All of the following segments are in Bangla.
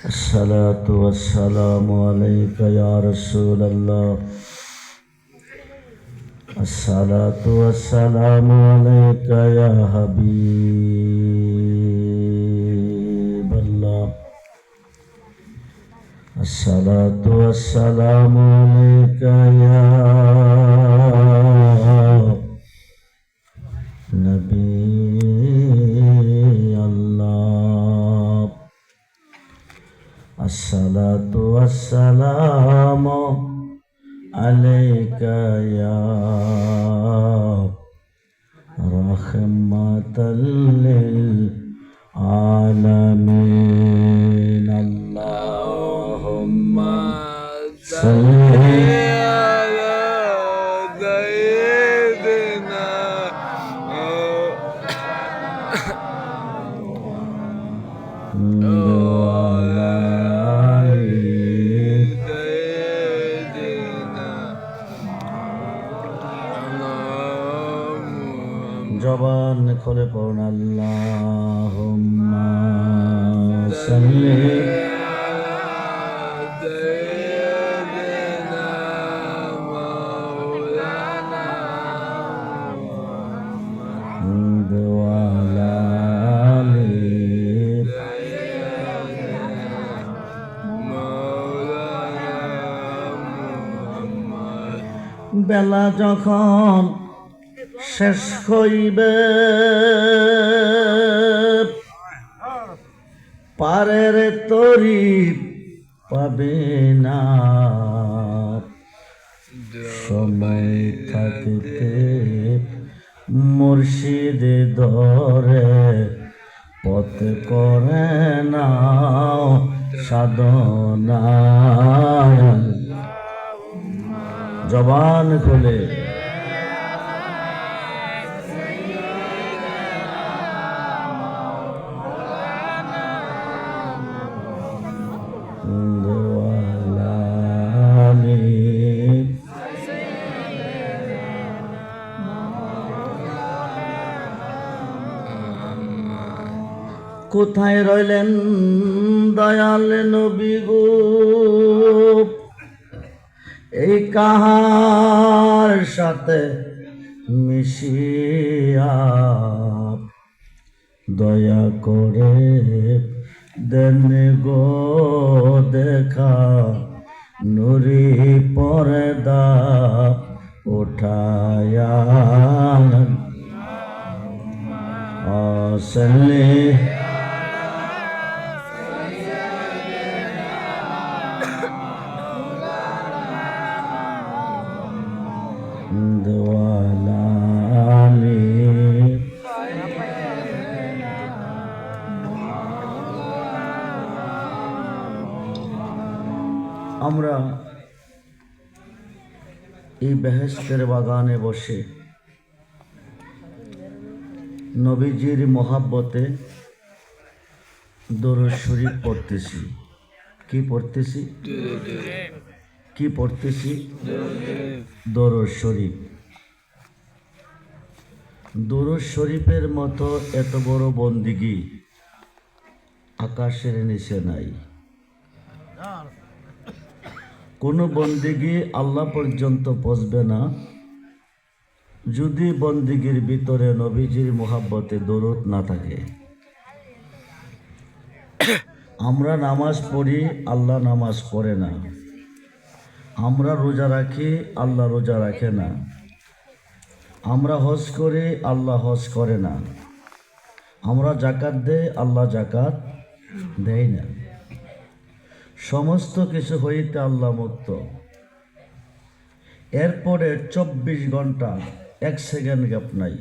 الصلاة والسلام عليك يا رسول الله الصلاة والسلام عليك يا حبيب الله الصلاة والسلام عليك يا نبي الله الصلاة والسلام عليك يا رحمة للعالمين اللهم صل على سيدنا وعلى آل سيدنا জবান খুলে পড়ুন আল্লাহুম্মা সাল্লি سيدنا مولانا وعلى آل বেলা যখন শেষ হইবে পারের তরি পাবে না সময় থাকিতে মুর্শিদ ধরে পথ করে নাও সাধনা জবান খুলে কোথায় রইলেন দয়াল নবী গো এই কাহার সাথে মিশিয়া দয়া করে দেন গো দেখা নুরি পর্দা উঠায়া আসলে আমরা এই বেহেশতের বাগানে বসে নবীজির মহাব্বতে দরুদ শরীফ পড়তেছি। কি পড়তেছি? কি পড়তেছি? দরুদ শরীফ। দরুদ শরীফের মতো এত বড় বন্দিগি আকাশের নিচে নাই। কোনো বন্দিগি আল্লাহ পর্যন্ত পৌঁছবে না যদি বন্দিগির ভিতরে নবীজির মোহাব্বতে দরুদ না থাকে। আমরা নামাজ পড়ি, আল্লাহ নামাজ পড়ে না। আমরা রোজা রাখি, আল্লাহ রোজা রাখে না। আমরা হজ করি, আল্লাহ হজ করে না। আমরা জাকাত দেই, আল্লাহ জাকাত দেয় না। সমস্ত কিছু হইতে আল্লাহ মুক্ত। এরপরে 24 ঘন্টা 1 সেকেন্ড গ্যাপ নাই,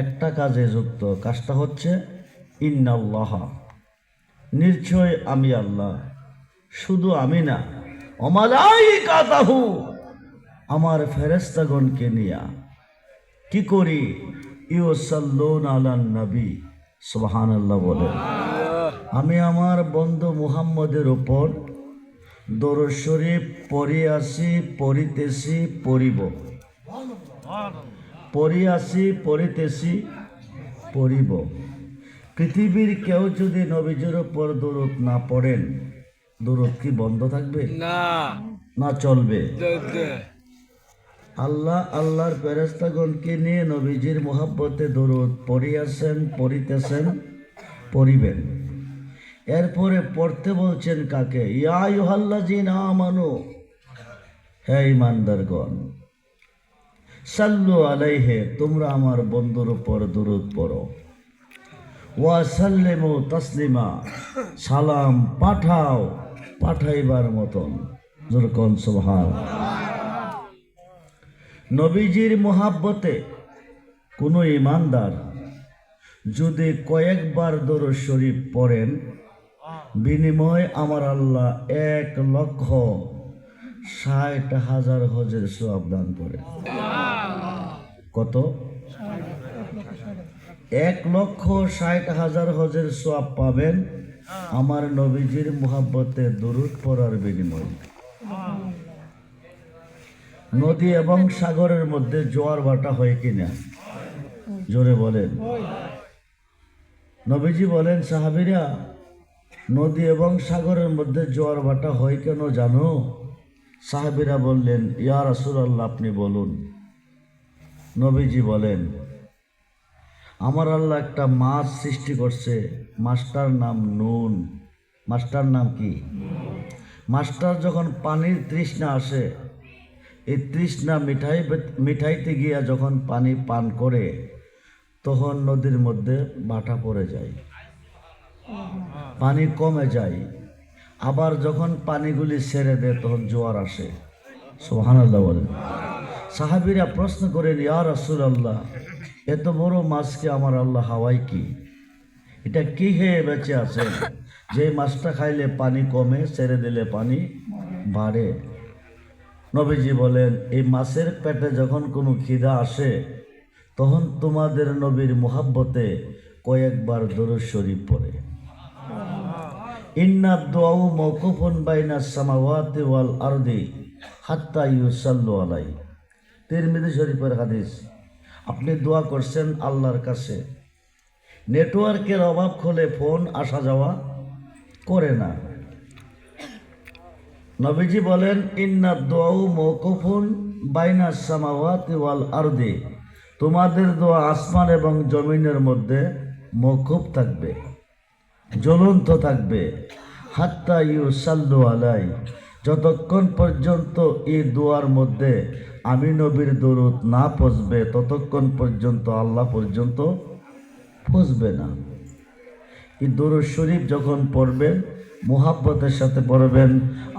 একটা কাজে যুক্ত। কাজটা হচ্ছে ইন্নাল্লাহ, নিশ্চয় আমি আল্লাহ। শুধু আমি না, অমালাইকাতাহু, আমার ফেরেশতাগণকে নিয়া কি করি? ইউসাল্লুনা আলান নবী, সুবহানাল্লাহ বলেন। আমি আমার বন্ধু মুহাম্মদের উপর দরুদ শরীফ পড়ি আসি, পড়িতেছি, পড়িব। পড়ি আসি, পড়িতেছি, পড়িব। পৃথিবীর কেউ যদি নবীজির উপর দরুদ না পড়েন, দরুদ কি বন্ধ থাকবে? না না চলবে? চলবে। আল্লাহ আল্লাহর ফেরেশতাগণকে নিয়ে নবীজির মোহাব্বতে দরুদ পড়িয়াছেন, পড়িতেছেন, পড়িবেন। এরপরে পড়তে বলছেন কাকে? ইয়া আইয়ুহাল্লাযীনা আমানু, হে ঈমানদারগণ, সাল্লু আলাইহি, তোমরা আমার বন্ধুর উপর দরুদ পড়ো, ওয়া সাল্লিমু তাসলিমা, সালাম পাঠাও পাঠাইবার মতন। যেরকম সুবহানাল্লাহ। নবীজির মোহাব্বতে কোনো ঈমানদার যদি কয়েকবার দরুদ শরীফ পড়েন, বিনিময় আমার আল্লাহ 1,60,000 হজের সওয়াব দান করে। কত? 1,60,000 হজের সওয়াব পাবেন আমার নবীজির মোহাব্বতে দরুদ পড়ার বিনিময়ে। নদী এবং সাগরের মধ্যে জোয়ার ভাটা হয় কিনা? জোরে বলেন। নবীজি বলেন, সাহাবীরা, নদী এবং সাগরের মধ্যে জোয়ার ভাটা হয় কেন জানো? সাহাবীরা বললেন, ইয়া রাসূলুল্লাহ, আপনি বলুন। নবীজি বলেন, আমার আল্লাহ একটা মাছ সৃষ্টি করছে, মাছটার নাম নুন। মাছটার নাম কি? মাছটার যখন পানির তৃষ্ণা আসে, এই তৃষ্ণা মিঠাইতে গিয়া যখন পানি পান করে, তখন নদীর মধ্যে ভাটা পড়ে যায়, পানি কমে যায়। আবার যখন পানিগুলি ছেড়ে দেয় তখন জোয়ার আসে। সুবহানাল্লাহ বলেন। সাহাবীরা প্রশ্ন করেন, ইয়া রাসূলুল্লাহ, এত বড় মাছকে আমার আল্লাহ হাওয়ায় কি? এটা কি খেয়ে বেঁচে আছেন যে মাছটা খাইলে পানি কমে, ছেড়ে দিলে পানি বাড়ে? নবীজি বলেন, এই মাছের পেটে যখন কোনো খিদা আসে, তখন তোমাদের নবীর মোহাব্বতে কয়েকবার দরুদ শরীফ পড়ে। ইন্না দুআউ মাওকুফুন বাইনাস সামাওয়াতি ওয়াল আরদি হাত্তা ইউসাল্লু আলাই। তিরমিজি শরীফের হাদিস। আপনি দোয়া করছেন আল্লাহর কাছে, নেটওয়ার্কের অভাব হলে ফোন আসা যাওয়া করে না। নবীজি বলেন, ইন্না দুআউ মাওকুফুন বাইনাস সামাওয়াতি ওয়াল আরদি, তোমাদের দোয়া আসমান এবং জমিনের মধ্যে মওকুফ থাকবে, জ্বলন্ত থাকবে। হাত্তা ইউসাল্লু আলাই, যতক্ষণ পর্যন্ত এই দোয়ার মধ্যে আমি নবীর দরুদ না পৌঁছবে, ততক্ষণ পর্যন্ত আল্লাহ পর্যন্ত পৌঁছবে না। এই দরুদ শরীফ যখন পড়বেন, মুহাব্বতের সাথে পড়বেন,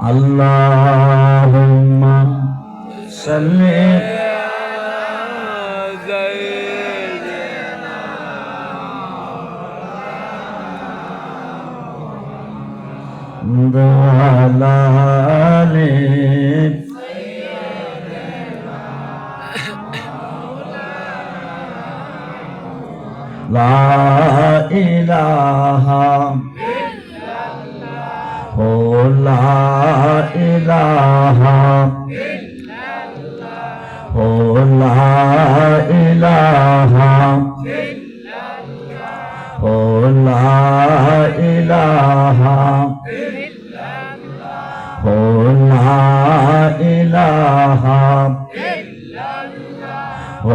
আল্লাহুম্মা সাল্লি দালালে লা ইলাহা ইল্লাল্লাহ, ও লা ইলাহা ইল্লাল্লাহ, ও লা ইলাহা ইল্লাল্লাহ, ও লা ইলাহা ইল্লাল্লাহ, ও লা ইলাহা ইল্লাল্লাহ, ও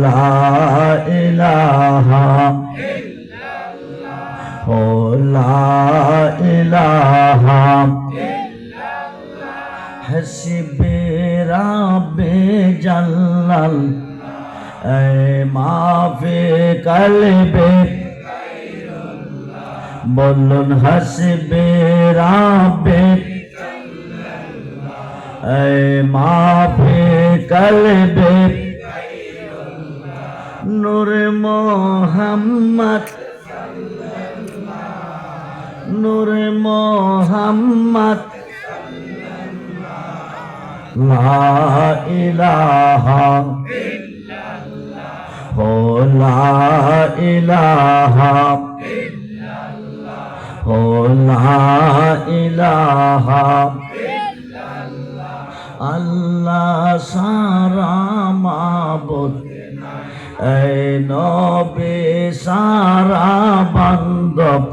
লা ইলাহা ইল্লাল্লাহ, ও লা ইলাহা ইল্লাল্লাহ, হাসবি রাব্বি জাল্লাল এ মাফি কলবে, বলুন হাসবি রাব্বি এ মাফি কলবে, নূর মোহাম্মদ, নূর মোহাম্মদ, লা ইলাহা ইল্লাল্লাহ, ও লা ইলাহা ইল্লাল্লাহ, ও লা ইলাহা ইল্লাল্লাহ, আল্লাহ সারা মাবুদ এই নবী সারা বান্ধব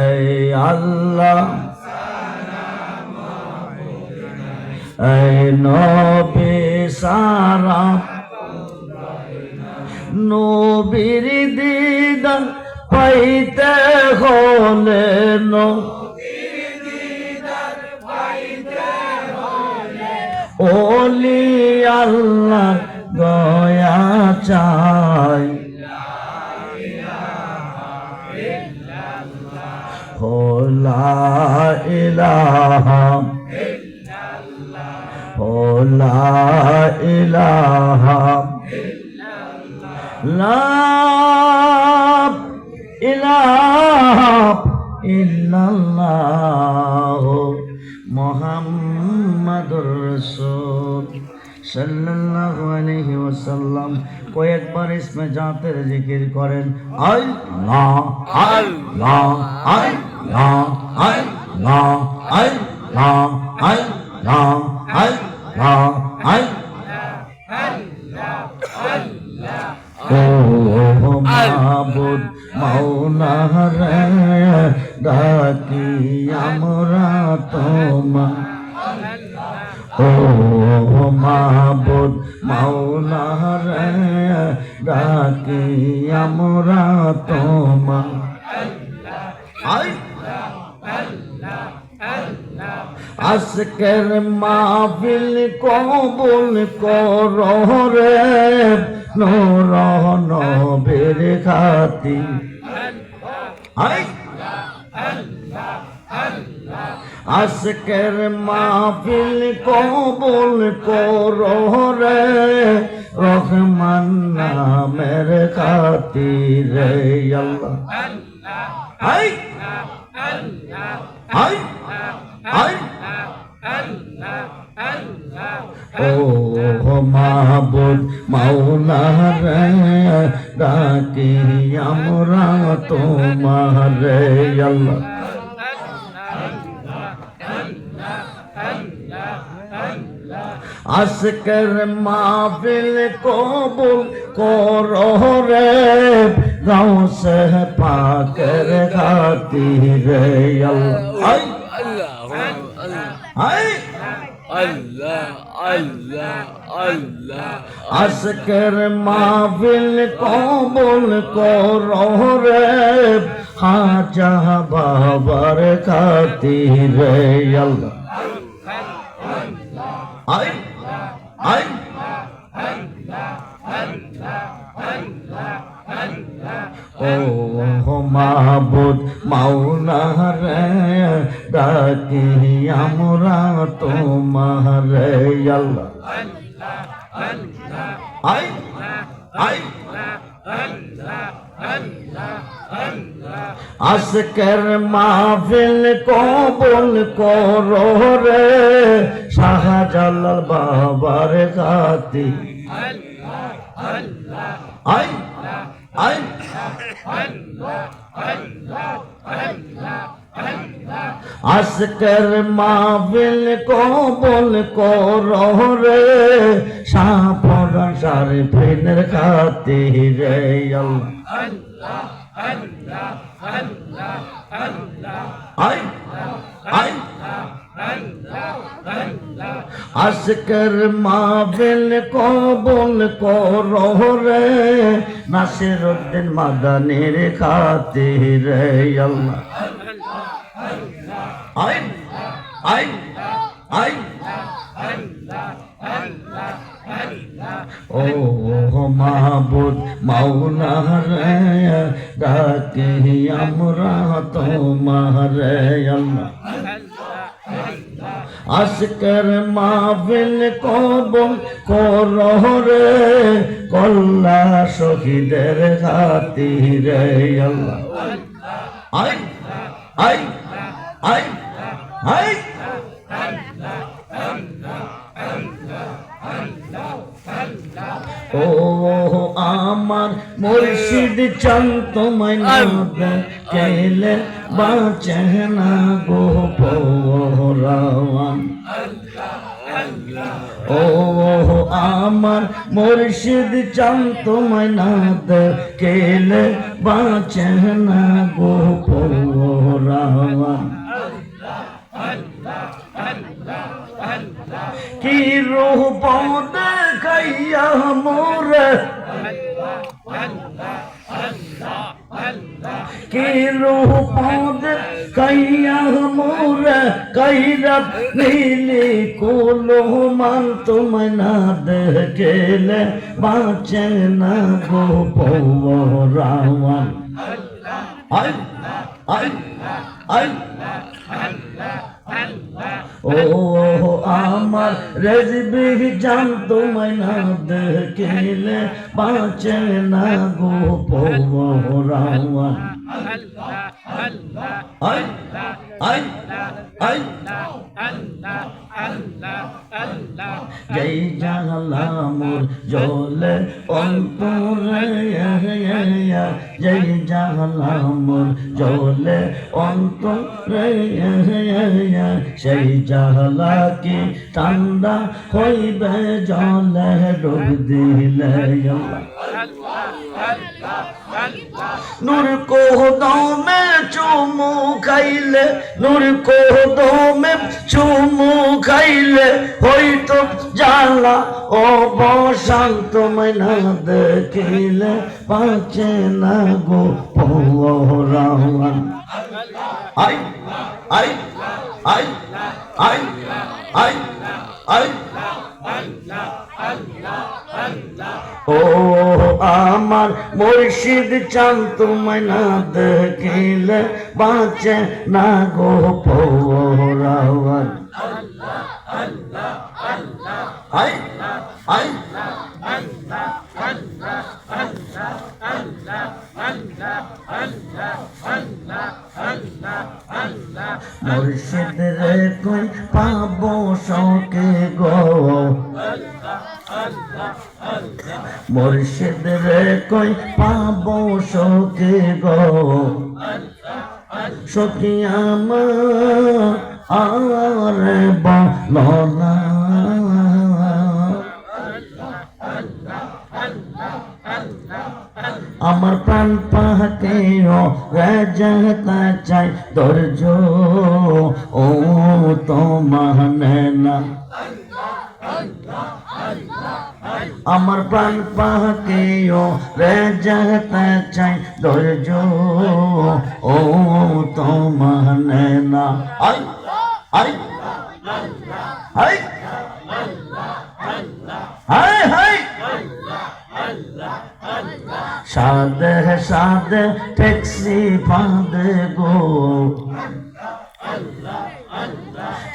এই আল্লাহ এই নবী সারা নবীর দিদার পাইতে হলে ওলি আল্লাহ দয়া চাই লা ইলাহা লা ইলাহা লা ইলাহা ইল্লাল্লাহ মুহাম্মাদুর রাসূল সাল্লাল্লাহু আলাইহি ওয়াসাল্লাম। কয়েকবার ইসমে জাতের জিকির করেন আল্লাহ আল্লাহ আল্লাহ আল্লাহ আল্লাহ আল্লাহ আল্লাহ ও মাবুদ মাওলা রে ডাকি আমরা তোমার ও মাবুদ মাওলা রে ডাকি আমরা তোমার আজকের মাহফিল কবুল করো রে নূর নবীর খাতির আজকের মাহফিল কবুল করো রে রহমান নামের খাতির রে আল্লাহ হাই হাই হাই ও মাহবুব মাওলা রে ডাকি আমরা তোমার রে আল্লাহ আজকের মাহফিল কবুল করো রে গাউসে পাকের খাতির রে আল্লাহ হাই আল্লাহ আল্লাহ আল্লাহ আজকের মাহফিল কবুল করো রে খাজা বাবার খাতির রে আল্লাহ আই আই ও মাহবুব মাওলা রে ডাকি আমরা তোমার রে আল্লাহ আই আই আজকের মাহফিল কবুল করো রে শাহজালাল বাবার খাতির আই আই আজকের মাহফিল কবুল করো রে শাহপুর শরীফের খাতির রে আল্লাহ আই আই আজকের মাহফিল কবুল করো রে নাসিরউদ্দিন মাদানির খাতির রে আল্লাহ আই আই আই ও মাহবুব মাওলা রে ডাকি আমরা তোমার রে আল্লাহ আজকের মাহফিল কবুল করো রে কল্লা শহীদের খাতির রে আল্লাহ আই আই আই আই ও আমার মুর্শিদ চান তোমায় না দেখলে বাঁচে না গো পরাওয়ান ও আমার মুর্শিদ চান তোমায় না দেখলে বাঁচে না গো পরাণ কি রূপ দেখাইয়া মোরে কি রূপ দেখাইয়া মোরে কৈরাত নীলি কুলো মান তোমায় না দেখলে বাঁচে না গো পরাণ আই আই আই ও আমার রেজবি জান তোমায় না দেখলে বাঁচে না গো পরাণ আই আই আই জয় জাগলা মোর জলে অন্তরে জয় জাগলা মোর জলে অন্তরে সেই জাগলা কি ঠান্ডা হইবে জলে ডুব দিলে নূর কো দমে চুমু খাইলে নূর কো দমে চুমু খাইলে হইতো জালা ও বসন্ত ময়না দেখিলে বাঁচে না গো পরাণ আই আই আই আই আই আই ও আমার মুর্শিদ চান তোমায় না দেখিলে বাঁচে না গো পরাণ আই আই মুর্শিদ রে কই পাবো শোকে গো মুর্শিদ রে কই পাবো শোকে গো সখী আমার আরে বলো না আমার প্রাণ পাহাকে রাজা চাই ধৈর্য ও তো মানে না আমার প্রাণ পাহাকে রাজা চাই ধৈর্য ও তো মানে না আই আই I high high Sade Sade taxi ফাঁদে গো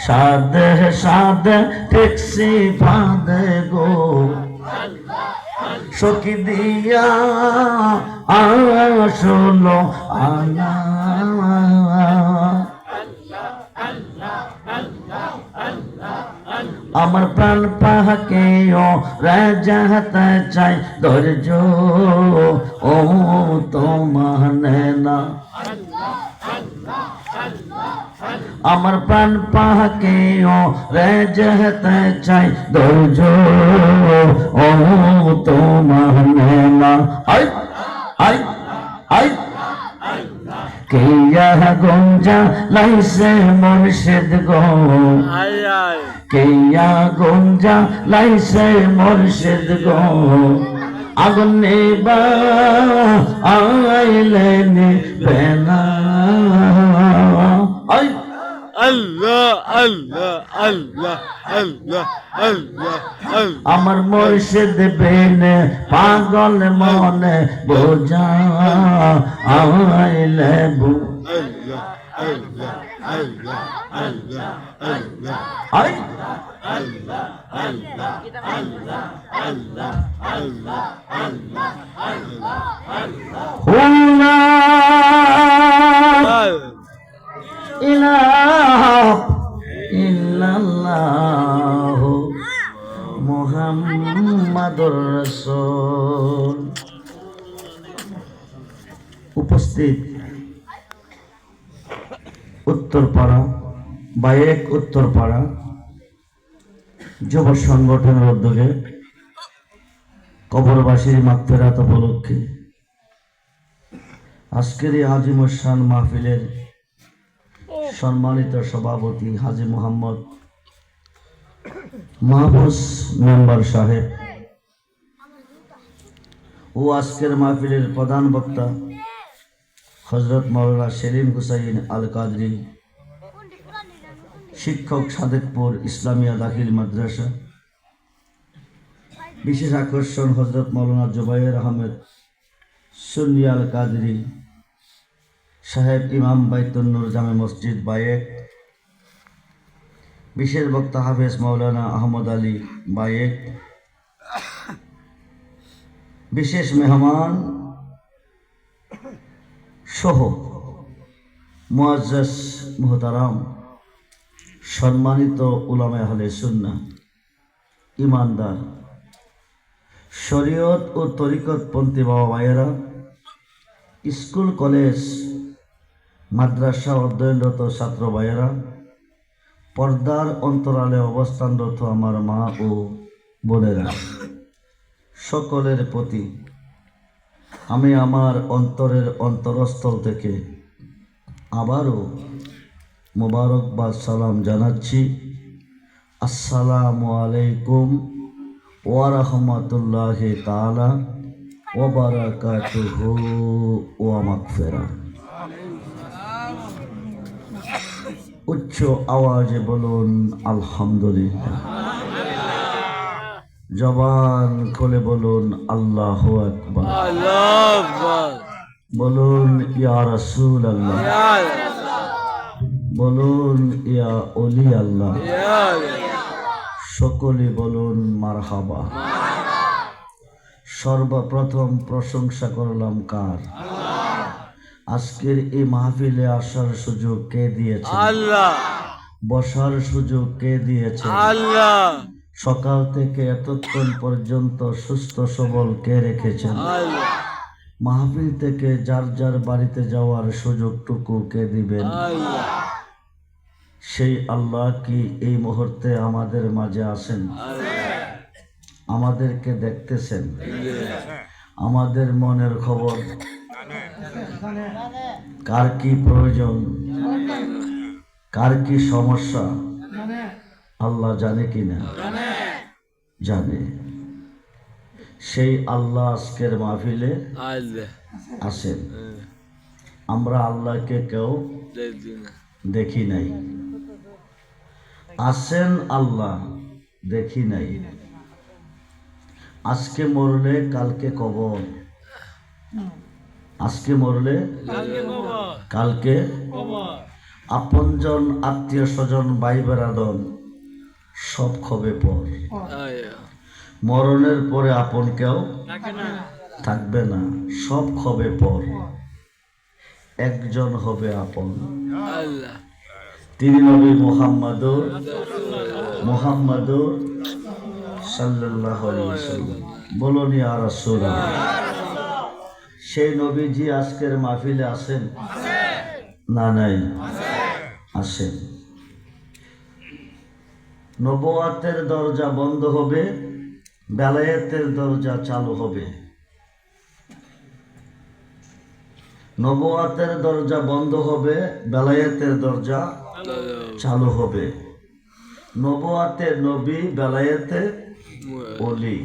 সাদে সাদে ট্যাক্সি ফাঁদে গো সখী দিয়া আসলো আনা আমার প্রাণ পাহাকে রাজা চাই ধৈর্য ও তো মানে না আমার প্রাণ পাহাকে রাজা চাই ধৈর্য ও তো মানে না আই আই আই কিয়া গঞ্জা লাইসে মুর্শিদ গো কিয়া গঞ্জা লাইসে মুর্শিদ গো আগুন নেবা আইলে নিবে না আই আল্লাহ আল্লাহ আল্লাহ আল্লাহ আল্লাহ আল্লাহ আমার মুর্শিদ বেনে পাগল মনে বোঝা আইলে বু আল্লাহ আল্লাহ আল্লাহ আল্লাহ আল্লাহ আই আল্লাহ আল্লাহ আল্লাহ আল্লাহ আল্লাহ আল্লাহ হুনা ইলাহা ইল্লাল্লাহ মুহাম্মাদুর রাসূল। উপস্থিত উত্তরপাড়া বাইরেক উত্তরপাড়া যুব সংগঠনের উদ্যোগে কবরবাসীর মাগফিরাত উপলক্ষে আজকের এই আজিমুশান মাহফিলের সম্মানিত সভাপতি হাজী মোহাম্মদ মাহফুজ মেম্বার সাহেব ও আজকের মাহফিলের প্রধান বক্তা হযরত মাওলানা সেলিম হুসাইন আল কাদরি, শিক্ষক সাদেকপুর ইসলামিয়া দাখিল মাদ্রাসা, বিশেষ আকর্ষণ হযরত মাওলানা জুবায়ের আহমেদ সুন্নি আল কাদরি সাহেব, ইমাম বাইতুন নূর জামে মসজিদ বায়েক, বিশেষ বক্তা হাফেজ মাওলানা আহমদ আলী বায়েক, বিশেষ মেহমান সহ মুআজ্জাজ মুহতারাম সম্মানিত উলামায়ে আহলে সুন্নাহ, ইমানদার, শরীয়ত ও তরিকতপন্থী বাবা ভাইয়েরা, স্কুল কলেজ মাদ্রাসা অধ্যয়নরত ছাত্র ভাইয়েরা, পর্দার অন্তরালে অবস্থানরত আমার মা ও বোনেরা, সকলের প্রতি আমি আমার অন্তরের অন্তরস্থল থেকে আবারও মোবারকবাদ সালাম জানাচ্ছি। আসসালামু আলাইকুম ওয়া রাহমাতুল্লাহি তাআলা ওয়া বারাকাতুহু ওয়া মাগফিরাহ। উচ্চ আওয়াজে বলুন আলহামদুলিল্লাহ। জবান খুলে বলুন আল্লাহু আকবার। বলুন ইয়া রাসূলুল্লাহ, বলুন ইয়া ওলি আল্লাহ, সকলে বলুন মারহাবা। সর্বপ্রথম প্রশংসা করলাম কার? আজকের এই মাহফিলে আসার সুযোগ কে দিয়েছে? আল্লাহ। বসার সুযোগ কে দিয়েছে? আল্লাহ। সকাল থেকে এতক্ষণ পর্যন্ত সুস্থ সবল কে রেখেছেন? আল্লাহ। মাহফিল থেকে যার যার বাড়িতে যাওয়ার সুযোগটুকু কে দিবেন? আল্লাহ। সেই আল্লাহ কি এই মুহূর্তে আমাদের মাঝে আছেন? আমাদেরকে দেখতেছেন? আমাদের মনের খবর, কার কি প্রয়োজন, কার কি সমস্যা আল্লাহ জানে কিনা? জানে। সেই আল্লাহ আজকের মাহফিলে আছেন। আমরা আল্লাহকে কেউ দেখি নাই, আছেন আল্লাহ, দেখি নাই। আজকে মরলে কালকে কবর, আজকে মরলে কালকে আপনজন আত্মীয় স্বজন ভাই বেরাদন সব খবে পর। মরণের পরে আপন কেউ থাকবে না, সব খবে পর। একজন হবে আপন, তিনি নবী মুহাম্মাদুর সাল্লাল্লাহু আলাইহি ওয়াসাল্লাম। বলুন ইয়া রাসূলুল্লাহ। সেই নবীজি আজকের মাহফিলে আছেন না? নাই, আছেন। নবুয়াতের দরজা বন্ধ হবে, বেলায়েতের দরজা চালু হবে। নবুয়াতের দরজা বন্ধ হবে, বেলায়েতের দরজা চালু হবে। নবুয়াতে নবী, বেলায়েতে ওলি।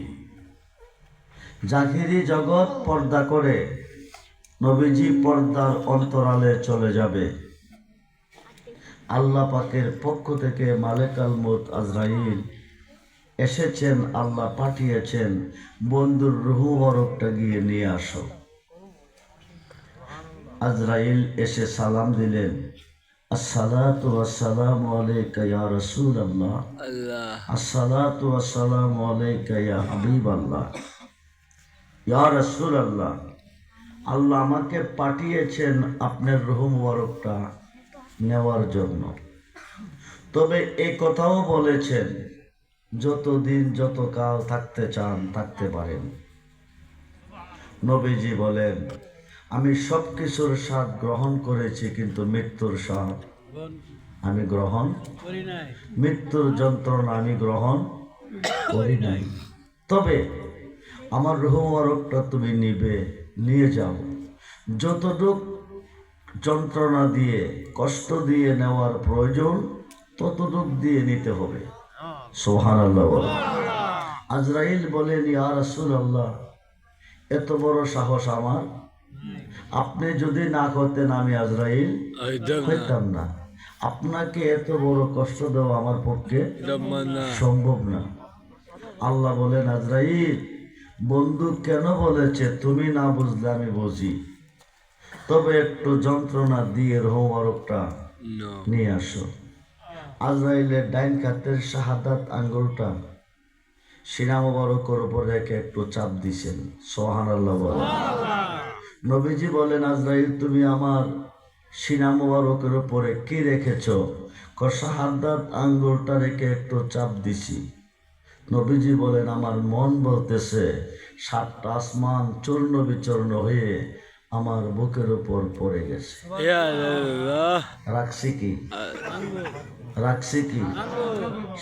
জাহিরি জগৎ পর্দা করে, নবীজি পর্দার অন্তরালে চলে যাবে। আল্লাহ পাকের পক্ষ থেকে মালেকাল মউত আজরাইল এসেছেন, আল্লাহ পাঠিয়েছেন, বন্ধুর রূহ মুবারকটা গিয়ে নিয়ে আসো। আজরাইল এসে সালাম দিলেন, আসসালাতু ওয়াসসালামু আলাইকা ইয়া রাসূলুল্লাহ, আসসালাতু ওয়াসসালামু আলাইকা ইয়া হাবিবাল্লাহ। ইয়া রাসূলুল্লাহ, আল্লাহ আমাকে পাঠিয়েছেন আপনার রূহ মুবারকটা নেওয়ার জন্য। তবে এই কথাও বলেছেন, যতদিন যতকাল থাকতে চান থাকতে পারেন। নবীজি বলেন, আমি সব কিছুর স্বাদ গ্রহণ করেছি, কিন্তু মৃত্যুর স্বাদ আমি গ্রহণ করি নাই, মৃত্যুর যন্ত্রণা আমি গ্রহণ করি নাই। তবে আমার রুহ মোবারকটা তুমি নিয়ে যাও, যতটুক যন্ত্রণা দিয়ে কষ্ট দিয়ে নেওয়ার প্রয়োজন ততটুক দিয়ে নিতে হবে। সুবহানাল্লাহ বলে। আজরাইল বলেন, ইয়া রাসূলুল্লাহ, এত বড় সাহস আমার, আপনি যদি না করতেন আমি আজরাইল হইতাম না। আপনাকে এত বড় কষ্ট দেওয়া আমার পক্ষে সম্ভব না। আল্লাহ বলেন, আজরাইল, বন্ধু কেন বলেছে তুমি না বুঝলে আমি বুঝি, তবে একটু যন্ত্রণা দিয়ে রুহ মোবারকটা নিয়ে আসো। আজরাইলের ডাইন হাতের শাহাদাত আঙ্গুলটা সিনা মোবারকের উপর রেখে একটু চাপ দিছেন। সুবহানাল্লাহ বলেন। নবীজি বলেন, আজরাইল, তুমি আমার সিনা মোবারকের উপরে কি রেখেছ? শাহাদাত আঙ্গুলটা রেখে একটু চাপ দিছি। নবীজি বলেন, আমার মন বলতেছে 7টা আসমান চূর্ণ বিচূর্ণ হয়ে আমার বুকের উপর পড়ে গেছে। রাখছি কি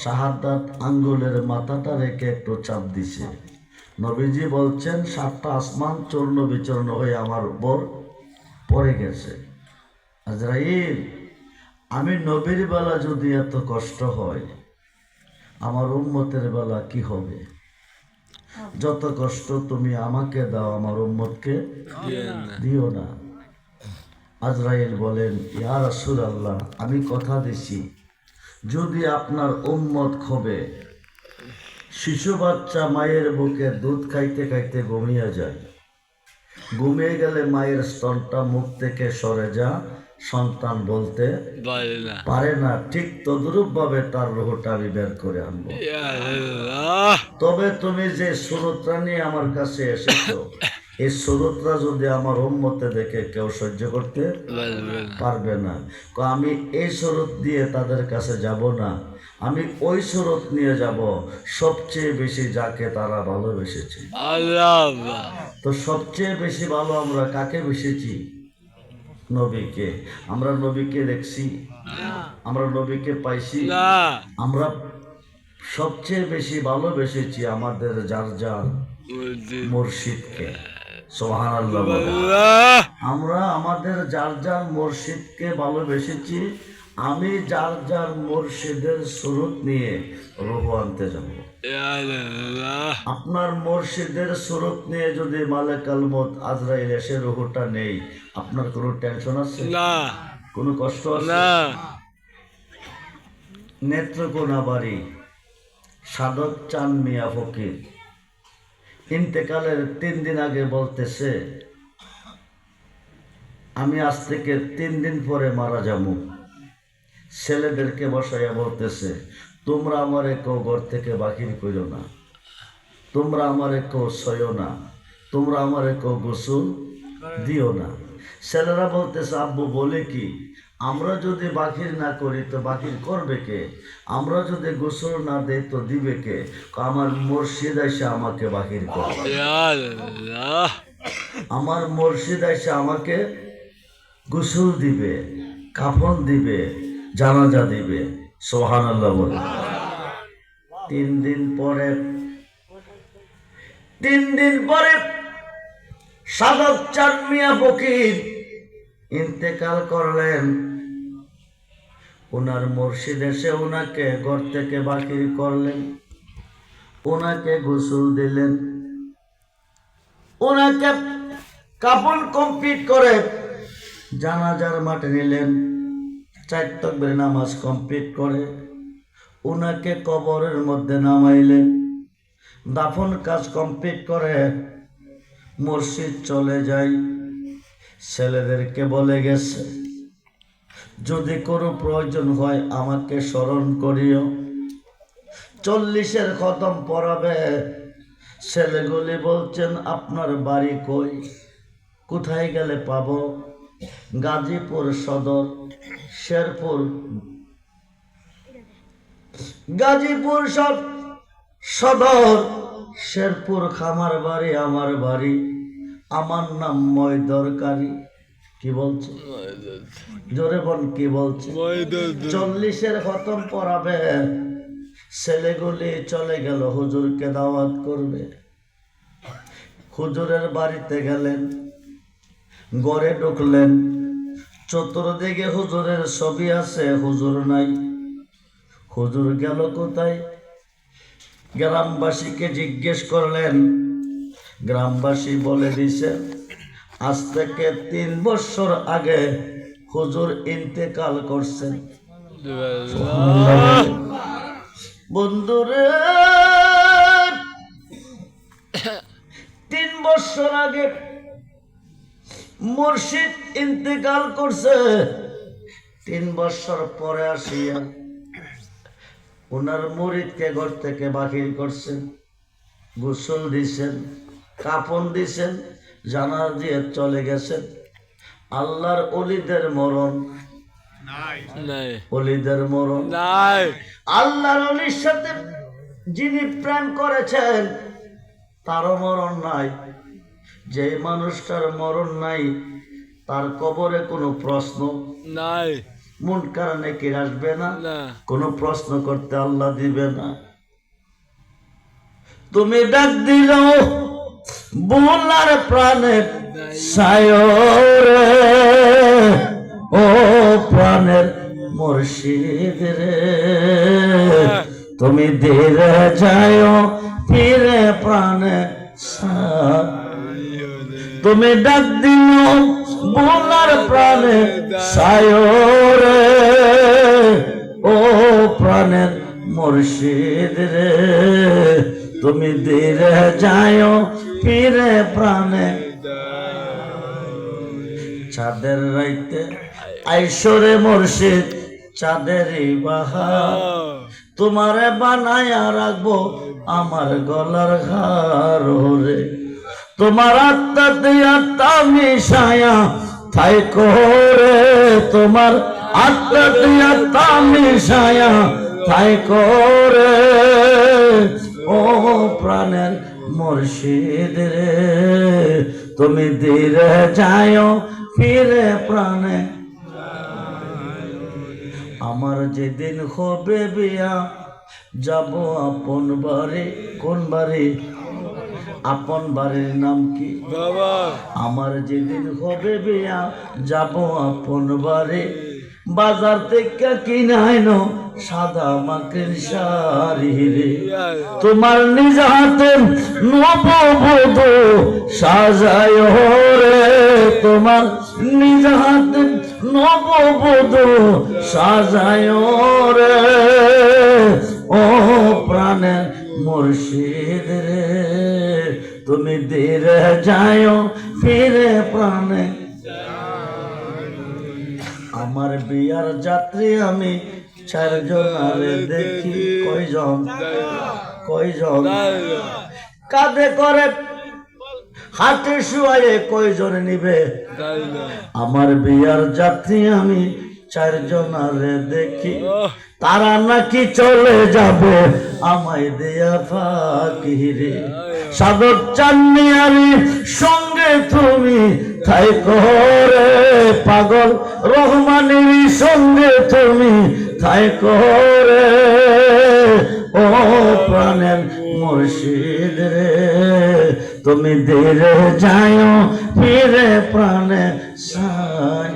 শাহাদাত আঙ্গুলের মাথাটা রেখে একটু চাপ দিছে। নবীজি বলছেন 7টা আসমান চূর্ণ বিচূর্ণ হয়ে আমার উপর পড়ে গেছে। আজরাইল, আমি নবীর বেলা যদি এত কষ্ট হয়, আমার উম্মতের বেলা কি হবে? যত কষ্ট তুমি আমাকে দাও, আমার উম্মতকে দিও না। আজরাইল বলেন, ইয়া রাসূলুল্লাহ, আমি কথা দিছি, যদি আপনার উম্মত হবে, শিশু বাচ্চা মায়ের বুকে দুধ খাইতে খাইতে ঘুমিয়ে যায়, ঘুমিয়ে গেলে মায়ের স্তনটা মুখ থেকে সরে যা, সন্তান বলতে পারে না, ঠিক তদ্রূপ ভাবে তার রূহটা আমি বের করে আনবো। তবে তুমি যে সুরতটা নিয়ে আমার কাছে এসেছো, এই সুরতটা যদি আমার উম্মতে দেখে কেউ সহ্য করতে পারবে না, আমি এই সুরত দিয়ে তাদের কাছে যাব না, আমি ওই সুরত নিয়ে যাব সবচেয়ে বেশি যাকে তারা ভালোবেসেছে। তো সবচেয়ে বেশি ভালো আমরা কাকে বেসেছি? নবীকে। আমরা নবীকে দেখছি? আমরা নবীকে পাইছি? আমরা সবচেয়ে বেশি ভালোবেসেছি আমাদের যার যার মুর্শিদকে। সুবহানাল্লাহ বলেন। আমরা আমাদের যার যার মুর্শিদকে ভালোবেসেছি। আমি যার যার মুর্শিদের সুরত নিয়ে রূহ আনতে যাব। আপনার মুর্শিদের সুরত নিয়ে যদি মালেকাল মউত আজরাইল এসে রূহটা নেই, আপনার কোনো টেনশন আছে? কোনো কষ্ট আছে? নেত্রকোনা বাড়ি সাধক চাঁদ মিয়া ফকির ইন্তেকালের 3 দিন আগে বলতেছে, আমি আজ থেকে 3 দিন পরে মারা যাবো। ছেলেদেরকে বসাইয়া বলতেছে, তোমরা আমারে কেউ ঘর থেকে বাহির কইরো না, তোমরা আমারে কেউ সইও না, তোমরা আমারে কেউ গোসল দিও না। ছেলেরা বলতেছে, আব্বু বলে কি, আমরা যদি বাকির না করি তো বাকির করবে কে? আমরা যদি গোসল না দেই তো দিবে কে? আমার মুর্শিদ এসে আমাকে বাকির করবে, আমার মুর্শিদ এসে আমাকে গোসল দিবে, কাফন দিবে, জানাজা দিবে। সুবহানাল্লাহ বলে। 3 দিন পরে সাধক চাঁদ মিয়া ফকির ইন্তেকাল করলেন। ওনার মুর্শিদ এসে ওনাকে ঘর থেকে বাকির করলেন, ওনাকে গোসল দিলেন, ওনাকে কাফন কমপ্লিট করে জানাজার মাঠে নিলেন। 4 তাকবীর নামাজ কমপ্লিট করে ওনাকে কবরের মধ্যে নামাইলেন। দাফন কাজ কমপ্লিট করে মুর্শিদ চলে যায়। ছেলেদেরকে বলে গেছে, যদি কোনো প্রয়োজন হয় আমাকে স্মরণ করিও। 40-এর খতম পড়াবে। ছেলেগুলি বলছেন, আপনার বাড়ি কই? কোথায় গেলে পাবো? গাজীপুর সদর, শেরপুর, গাজীপুর সদর, শেরপুর খামার বাড়ি আমার বাড়ি, আমার নাম ময়দরকারি। কি বলছে? জোরে বল, কি বলছে? 40-এর খতম পড়াবে। ছেলেগুলি চলে গেল হুজুরকে দাওয়াত করবে। হুজুরের বাড়িতে গেলেন, ঘরে ঢুকলেন, চতুর্দিকে হুজুরের ছবি আছে, হুজুর নাই। হুজুর গেল কোথায়? গ্রামবাসীকে জিজ্ঞেস করলেন, গ্রামবাসী বলে দিছে আজ থেকে 3 বছর আগে হুজুর ইন্তেকাল করছেন। বন্ধুরে, 3 বছর আগে মুর্শিদ ইন্তেকাল করছে। 3 বছর পরে আসিয়া ওনার মুরিদকে ঘর থেকে বাহির করছেন, গোসল দিছেন, কাফন দিছেন, জানাজা দিয়ে চলে গেছেন। আল্লাহর ওলিদের মরণ নাই, ওলিদের মরণ নাই। আল্লাহর ওলির সাথে যিনি প্রেম করেছেন তারও মরণ নাই। যে মানুষটার মরণ নাই তার কবরে কোনো প্রশ্ন নাই, মুনকার নেকির আসবে না, না। কোনো প্রশ্ন করতে আল্লাহ দিবে না। তুমি ডাক দিলো বোলার প্রাণের সায়রে, ও প্রাণের মুর্শিদ রে, তুমি ধীরে যায় ফিরে প্রাণে তুমি ডাক দিলো বোলার প্রাণে সায়রে, ও প্রাণের মুর্শিদ রে, তুমি ধীরে যায় ফিরে প্রাণে। চাঁদের রাইতে আইসরে মুর্শিদ চাঁদেরই বাহার, তোমারে বানায়া রাখবো আমার গলার হার রে। তোমার আত্মাতে আত্মা মিশায়া থাই করে, তোমার আত্মাতে আত্মা মিশায়া থাই করে, ও প্রাণের মুর্শিদ রে, তুমি ধীরে যায় ফিরে প্রাণে। আমার যেদিন হবে বিয়া যাব আপন বাড়ি। কোন বাড়ি? আপন বাড়ির নাম কি বাবা? আমার যেদিন হবে বিয়া যাব আপন বাড়ি। বাজার থেকে কিনাইন সাদা মাকের শাড়ি রে, তোমার নিজ হাতে নববধূ সাজায় রে, তোমার নিজ হাতে নববধূ সাজায় রে, ও প্রাণের মুর্শিদ রে, তুমি ধীরে যায় ফিরে প্রাণে। আমার বিয়ার যাত্রী আমি 4 জনারে দেখি। কয়জন? কয়জন? কাঁধে করে হাতে শুয়ায়ে কয়জন নিবে? আমার বিয়ার যাত্রী আমি 4 জনারে দেখি, তারা নাকি চলে যাবে আমায় দেয়া ফাঁকি রে। সাগর চান্নিয়ারি সঙ্গে তুমি থাই করে, পাগল রহমানের সঙ্গে তুমি থাই করে, ও প্রাণের মুর্শিদ রে, তুমি ধীরে যায় ফিরে প্রাণে সায়।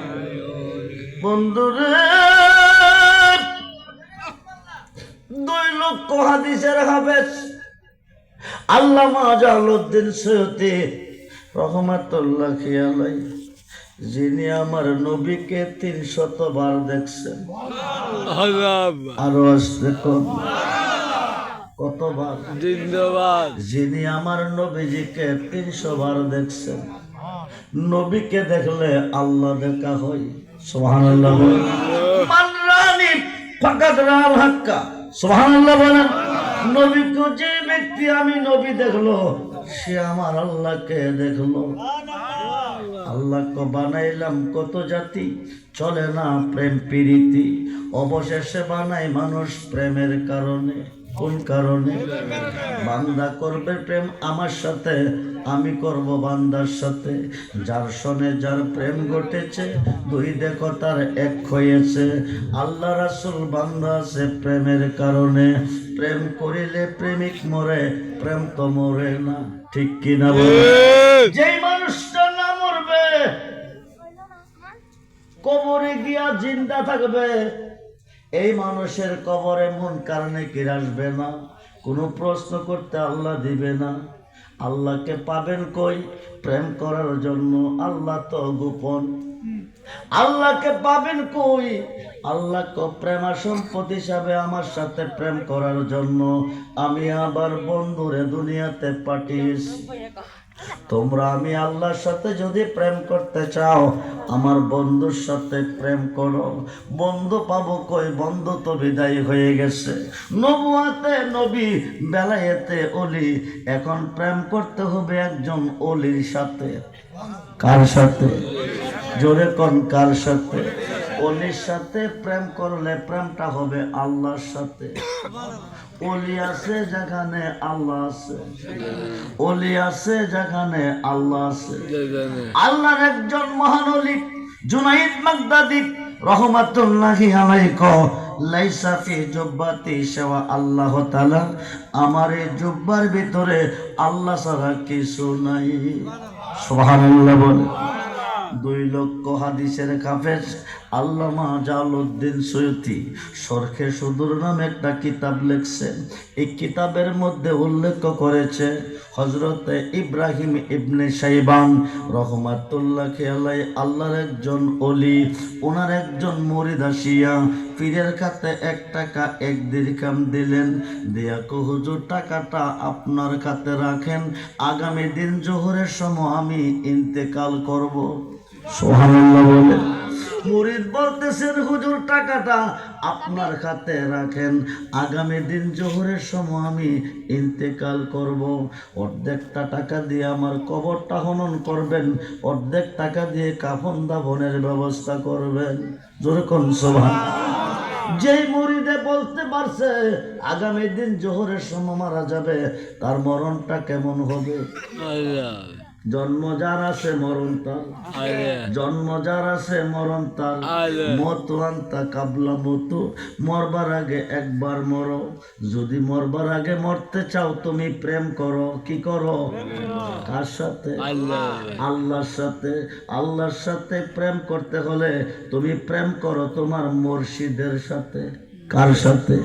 বন্ধুরে, 2 লক্ষ হাদিসের হাফেজ আল্লামা জালালউদ্দিন সৈয়দী রহমাতুল্লাহি আলাইহি, যিনি আমার নবীকে 300 বার দেখছেন। আরো আসতে কতবার? জিন্দাবাদ। যিনি আমার নবীজিকে 300 বার দেখছেন। নবীকে দেখলে আল্লাহ দেখা হয়। সুবহানাল্লাহ বলেন। মানরানি ফাকাদ রাল হাক্কা। সুবহানাল্লাহ বলেন। নবীকে যে ব্যক্তি আমি নবী দেখলো সে আমার আল্লাহকে দেখলো। আল্লাহকে বানাইলাম কত জাতি, চলে না প্রেম প্রীতি, অবশেষে বানাই মানুষ প্রেমের কারণে। কোন কারণে? বান্দা করবে প্রেম আমার সাথে, আমি করব বান্দার সাথে। যার সনে যার প্রেম ঘটেছে, 2 দেখো তার এক হয়েছে। আল্লাহ রাসূল বান্দা আছে প্রেমের কারণে, প্রেম করিলে প্রেমিক মরে, প্রেম তো মরে না, ঠিক কিনা বলে? যেই মানুষটা না মরবে, কবরে গিয়া জিন্দা থাকবে, এই মানুষের কবরে মুনকার নাকির আসবে না, কোনো প্রশ্ন করতে আল্লাহ দিবে না। আল্লাহকে পাবেন কই? প্রেম করার জন্য। আল্লাহ তো গোপন। আল্লাহকে পাবেন কই? আল্লাহকে প্রেম সম্পদ হিসাবে আমার সাথে প্রেম করার জন্য আমি আবার বন্ধুরে দুনিয়াতে পাঠিয়েছি। তোমরা আমি আল্লাহর সাথে যদি প্রেম করতে চাও, আমার বন্ধুর সাথে প্রেম করো। বন্ধু পাবো কই? বন্ধু তো বিদায় হয়ে গেছে। নবুয়াতে নবী, বেলায়েতে অলি। এখন প্রেম করতে হবে একজন অলির সাথে। কার সাথে? জোরে কোন, কার সাথে? অলির সাথে প্রেম করলে প্রেমটা হবে আল্লাহর সাথে। অলি আছে যেখানে আল্লাহ আছে, অলি আছে যেখানে আল্লাহ আছে। আল্লাহর একজন মহান অলি জুনাইদ বাগদাদি রহমাতুল্লাহি আলাইহি লাইসা ফি জুব্বাতি শাওয়া আল্লাহ তাআলা, আমার এই জুব্বার ভিতরে আল্লাহ ছাড়া কিছু নাই। সুবহানাল্লাহ বলে। 2 লক্ষ হাদিসের হাফেজ আল্লামা জালালউদ্দিন সৈয়দী শরহে সুদূর নামে একটা কিতাব লিখছেন। এই কিতাবের মধ্যে উল্লেখ করেছে হযরতে ইব্রাহিম ইবনে শাইবান রহমাতুল্লাহি আলাইহি আল্লাহর একজন ওলি, ওনার একজন মুরিদ আসিয়া পীরের কাছে 1 টাকা 1 দিরহাম দিলেন। দিয়া কো হুজুর, টাকাটা আপনার কাছে রাখেন, আগামী দিন জোহরের সময় আমি ইন্তেকাল করব। সুবহানাল্লাহ বলে। মুরিদ বলতেছেন, হুজুর টাকাটা আপনার খাতে রাখেন, আগামী দিন জোহরের সময় আমি ইন্তেকাল করব। অর্ধেকটা টাকা দিয়ে আমার কবরটা খনন করবেন, অর্ধেক টাকা দিয়ে কাফন দাফনের ব্যবস্থা করবেন। জোরে কোন সুবহানাল্লাহ। যেই মুরিদে বলতে পারছে আগামী দিন জোহরের সময় মারা যাবে, তার মরণটা কেমন হবে? জন্ম যার আছে মরণ তার, জন্ম যার আছে মরণ তার। মত আনতা কাবলা মতো, মরবার আগে একবার মরো। যদি মরবার আগে মরতে চাও তুমি প্রেম করো। কি করো? কার সাথে? আল্লাহর সাথে। আল্লাহর সাথে প্রেম করতে হলে তুমি প্রেম করো তোমার মুর্শিদের সাথে। কার সাথে?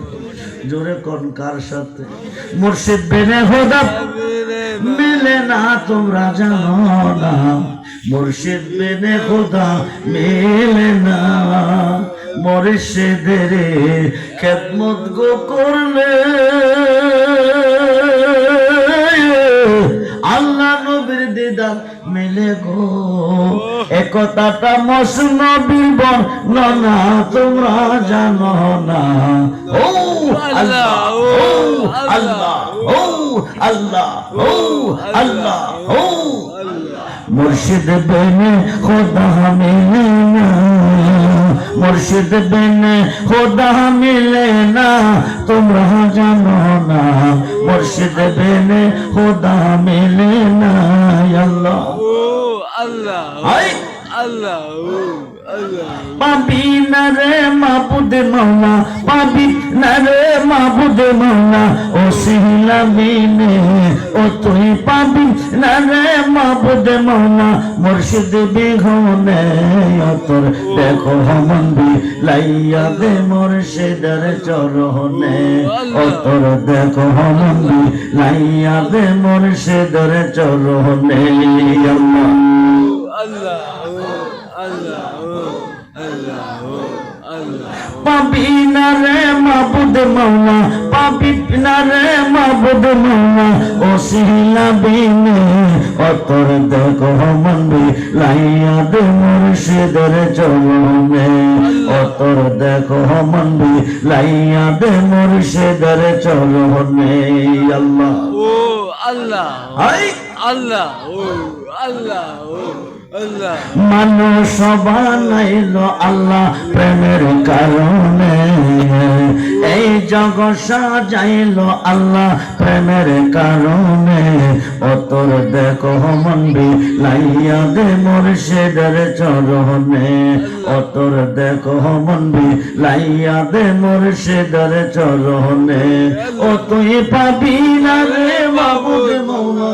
জোরে কোন, কার সাথে? মুর্শিদ বিনে খোদা মিলে না, তোমরা জানো না। মুর্শিদ বিনে খোদা মিলে না। মুর্শিদের খেদমত গো করলে আল্লাহ নবীর দিদার মিলে গো। একথাটা মসনবী বর্ণনা তোমরা জানো না। ও আল্লাহ, ও আল্লাহ, ও আল্লাহ, ও আল্লাহ, ও মুর্শিদ বিনে খোদা মিলে না। মুর্শিদ বিনে খোদা মিলে না, তোমরা জানো না। মুর্শিদ বিনে খোদা মিলে না। আল্লাহ, আল্লাহ, আল্লাহ, আল্লাহ। পাবি না রে মাবুদ মওলা, পাবি না রে মাবুদ মওলা, ও সিলা বিনে ও তুই পাবি না রে মাবুদ মওলা। মুর্শিদ বিহনে তোর দেখো মন্দি লাইয়া দে মুর্শিদের চরণে। ও তোর দেখো মন্দি লাইয়া দে মুর্শিদের চরণে। আল্লাহ, পাবি না রে মাবুদ মওলা, পাবি না রে মাবুদ মওলা, ও সিলা বিনে ও তোর দেখো মন্দি লাইয়া দে মুর্শিদের চরণে। ও তোর দেখো মন্দি লাইয়া দে মুর্শিদের চরণে। আল্লাহ, ও আল্লাহ, আই আল্লাহ, ও আল্লাহ, ও আল্লাহ মানুষ বানাইল আল্লাহ প্রেমের কারণে, এই জগৎ সাজাইল আল্লাহ প্রেমের কারণে। অতর দেখো মন্ডি লাইয়া দে মুর্শিদের চরণে, অতর দেখো মন্ডি লাইয়া দে মুর্শিদের চরণে। ও তুই পাবি না রে মাবুদ মৌলা,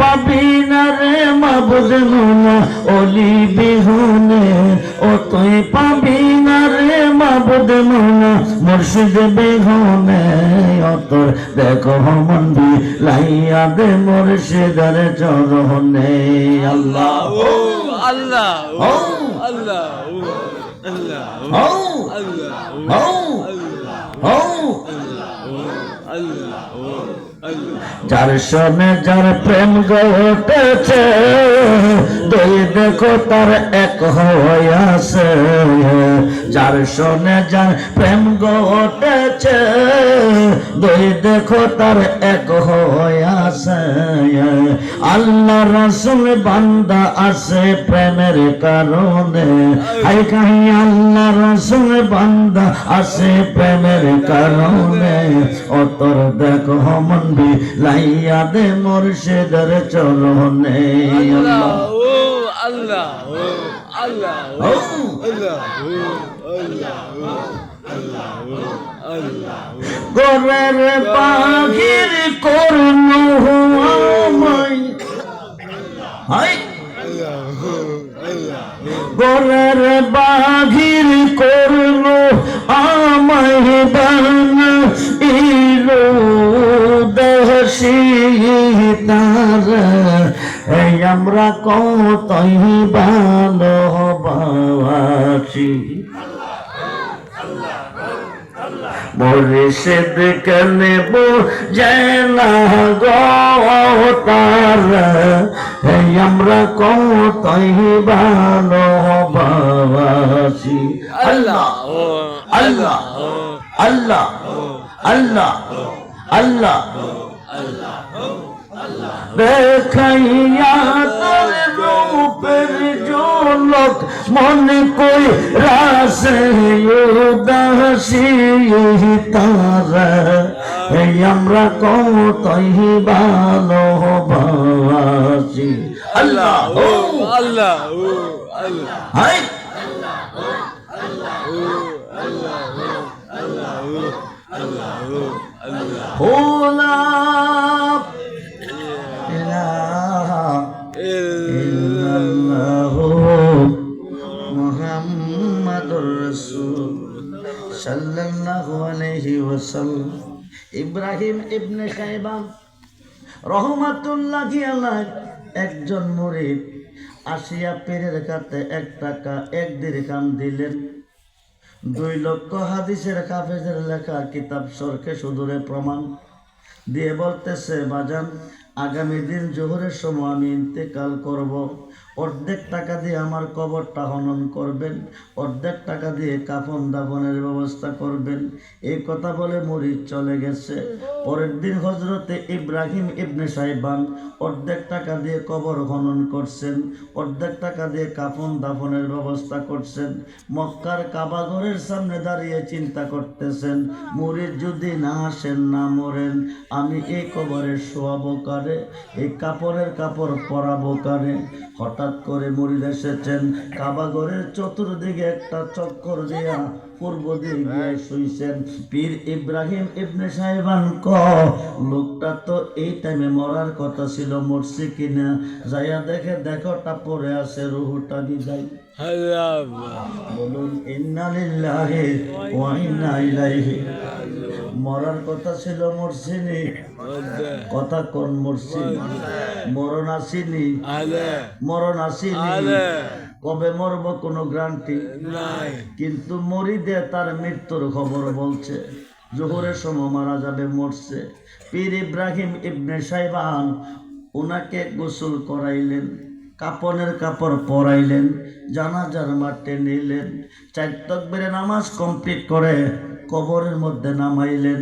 পাবি না রে মাবুদ মৌলা অলি বিহুনে। ও তুই পাবি না রে মাবুদ মৌলা মুর্শিদ বিহুনে। অতর দেখো মন্ডি লাইয়া দে মুর্শিদের চরণে। আল্লাহ আল্লাহ ও আল্লাহ আল্লাহ ও আল্লাহ ও ও আল্লাহ যার সনে যার প্রেম ঘটেছে, দুই দেখো তার এক হইয়াছে। যার সনে যার প্রেম ঘটেছে, দুই দেখো তার এক হইয়াছে। আল্লাহ রাসূল বান্দা আছে প্রেমের কারণে, আই কাহি আল্লাহ রাসূল বান্দা আছে প্রেমের কারণে। অতর দেখো মন্ডি লাইয়া দে মুর্শিদের চরণে। আল্লাহ আল্লাহ আল্লাহ ও গোরের পাখির করুণ আমায়, হাই গোরের বাঘির করুণ আমায় বানা ইলো দেশি তার। এই আমরা কতই ভালোবাসি, মুর্শিদ কেনে বুঝেনা গো তার। এই আমরা কতই ভালোবাসি। আল্লাহ আল্লাহ আল্লাহ আল্লাহ আল্লাহ দেখাইয়া তোর রূপের ঝলক মনে কই রাসে উদাসী তারা। এই আমরা কতই ভালোবাসি। আল্লাহ আল্লাহ আল্লাহ হাই হোলা ইলাহা ইল্লাল্লাহু মুহাম্মাদুর রাসূল সাল্লাল্লাহু আলাইহি ওয়াসাল্লাম। ইব্রাহিম ইবনে খাইবান রহমাতুল্লাহি আলাইহি একজন মুরিদ আসিয়া পীরের কাছে 1 টাকা 1 দিরহাম দিলেন। 2 লক্ষ হাদিসের হাফেজের লেখা কিতাব সরকে সুদূরে প্রমাণ দিয়ে বলতেছে, বাজান আগামী দিন জোহরের সময় আমি ইন্তেকাল করব। অর্ধেক টাকা দিয়ে আমার কবরটা খনন করবেন, অর্ধেক টাকা দিয়ে কাফন দাফনের ব্যবস্থা করবেন। এই কথা বলে মুরিদ চলে গেছে। পরের দিন হযরতে ইব্রাহিম ইবনে সাইবান অর্ধেক টাকা দিয়ে কবর খনন করছেন, অর্ধেক টাকা দিয়ে কাফন দাফনের ব্যবস্থা করছেন। মক্কার কাবা ঘরের সামনে দাঁড়িয়ে চিন্তা করতেছেন, মুরিদ যদি না আসেন, না মরেন, আমি এই কবরে শোয়াবো কারে, এই কাপড়ের কাপড় পরাবো কারে। হঠাৎ করে মুরিদ এসেছেন, কাবা ঘরের চতুর্দিকে একটা চক্কর দিয়া পূর্ব দিকে গিয়ে শুইছেন। পীর ইব্রাহিম ইবনে সাইবান লোকটা তো এই টাইমে মরার কথা ছিল, মরছে কিনা যাইয়া দেখে দেখোটা পড়ে আছে, রুহুটা বিদায়। বলুন ইন্না লিল্লাহি ওয়া ইন্না ইলাইহি। মরার কথা ছিল, মরছিনি, কথা কোন মরছি, মরণ আসিনি, মরণ আসিনি, কবে মরব কোনো গ্যারান্টি নাই, কিন্তু মরিদে তার মৃত্যুর খবর বলছে, জোহরের সময় মারা যাবে, মরছে। পীর ইব্রাহিম ইবনে সাইবান ওনাকে গোসল করাইলেন, কাপনের কাপড় পরাইলেন, জানাজার মাঠে নিলেন, 4 তাকবীরে নামাজ কমপ্লিট করে কবরের মধ্যে নামাইলেন।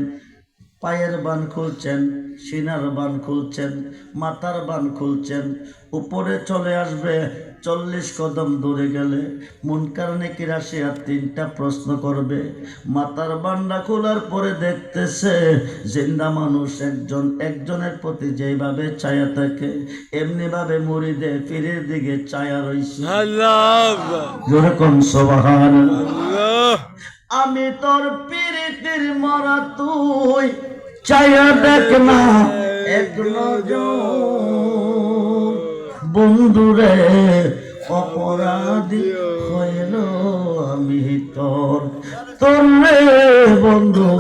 পায়ের বান খুলছেন, সিনার বান খুলছেন, মাথার বান খুলছেন, উপরে চলে আসবে 40 কদম দূরে গেলে মুনকার নেকির আসিয়া 3টা প্রশ্ন করবে। মাথার বান্ডা খোলার পরে দেখতেছে জিন্দা মানুষ একজনের প্রতি যেভাবে ছায়া থাকে এমনি ভাবে মুরিদে পীরের দিকে ছায়া রইছে। আল্লাহ যেরকম সুবহানাল্লাহ। আল্লাহ আমি তোর পীরিতির মরা তুই ছায়া দেখ না এক নজর, বন্ধুরে অপরাধী হইল আমি তোর, তোর রে বন্ধু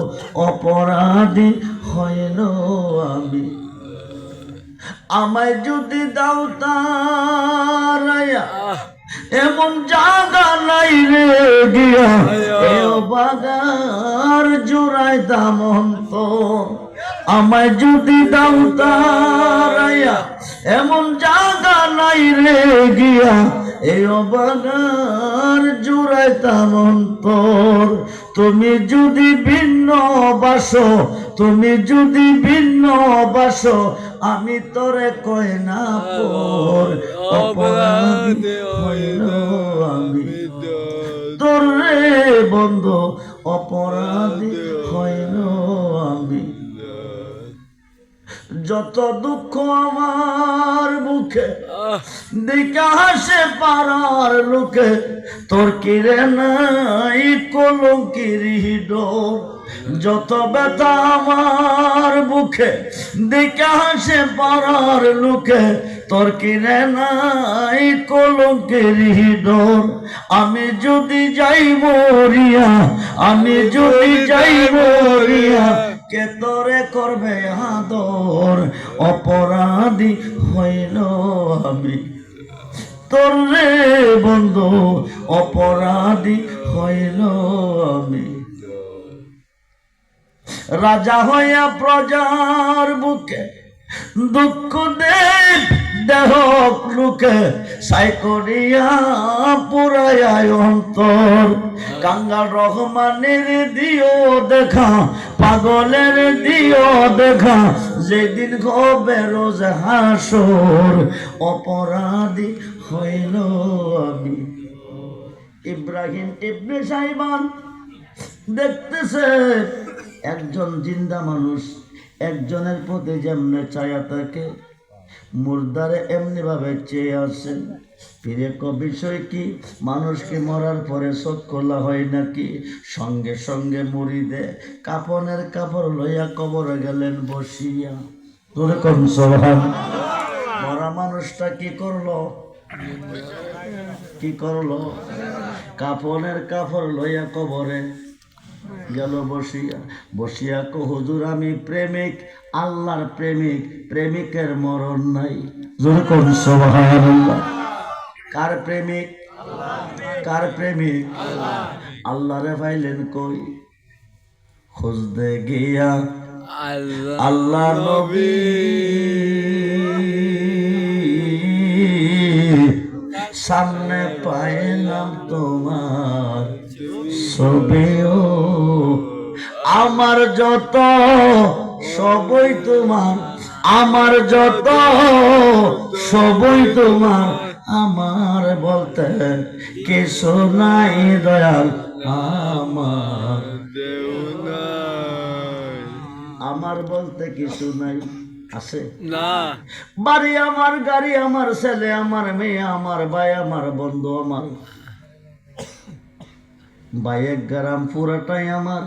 অপরাধী হইল আমি। আমায় যদি দাও তারায়া এমন জায়গা নাই রে গিয়া এও বাগার জোড়ায় দামন তোর। আমায় যদি দাও তারায়া এমন জায়গা নাই রে গিয়া এও বাগার জোড়ায় দামন তোর। তুমি যদি ভিন্ন বাসো, তুমি যদি ভিন্ন বাসো আমি তোরে কই না পর, অপরাধী হইল আমি তোর রে বন্ধু অপরাধী হইল আমি। যত দুঃখ আমার বুকে দিকা হাসে পারার লোকে, তোর কিরে নাই কলঙ্কির ডোর। যত ব্যথা আমার বুকে দিকা হাসে পারার লোকে, তোর কিরে নাই কলঙ্কির ডোর। আমি যদি যাই মরিয়া, আমি যদি যাই মরিয়া কে তোরে করবে আদর, অপরাধী হইল আমি তোর রে বন্ধু অপরাধী হইল আমি। রাজা হইয়া প্রজার বুকে দুঃখ দেখ দেহ লোকে, সাই করিয়া পুরায় অন্তর। কাঙ্গাল রহমানের দিও দেখা, পাগলের দিও দেখা, যেদিন হবে রোজ হাসর, অপরাধী হইল আমি। ইব্রাহিম ইবনে সাইবান দেখতেছে একজন জিন্দা মানুষ একজনের প্রতি যেমনে ছায়া থাকে মুর্দারে এমনি ভাবে চেয়ে আসেন। ফিরে বিষয় কি, মানুষকে মরার পরে চোখ খোলা হয় নাকি? সঙ্গে সঙ্গে মুড়িদে কাপনের কাপড় লইয়া কবরে গেলেন বসিয়া। তোরে কোন সোহান মরা মানুষটা কি করলো? কি করলো? কাপনের কাপড় লইয়া কবরে গেল বসিয়া। বসিয়া কো হুজুর আমি প্রেমিক, আল্লাহর প্রেমিক, প্রেমিকের মরণ নাই। জোরে কোন সুবহানাল্লাহ। কার প্রেমিক? কার প্রেমিক? আল্লাহরে পাইলেন কই? খুঁজতে গিয়া আল্লাহ নবী সামনে পাইলাম তোমার ছবিও। আমার যত সবই তোমার, আমার যত সবই তোমার, আমার বলতে কিছু নাই দয়াল আমার। আমার বলতে কিছু নাই আছে না। বাড়ি আমার, গাড়ি আমার, ছেলে আমার, মেয়ে আমার, ভাই আমার, বন্ধু আমার। বাইক গ্রাম পুরাটাই আমার।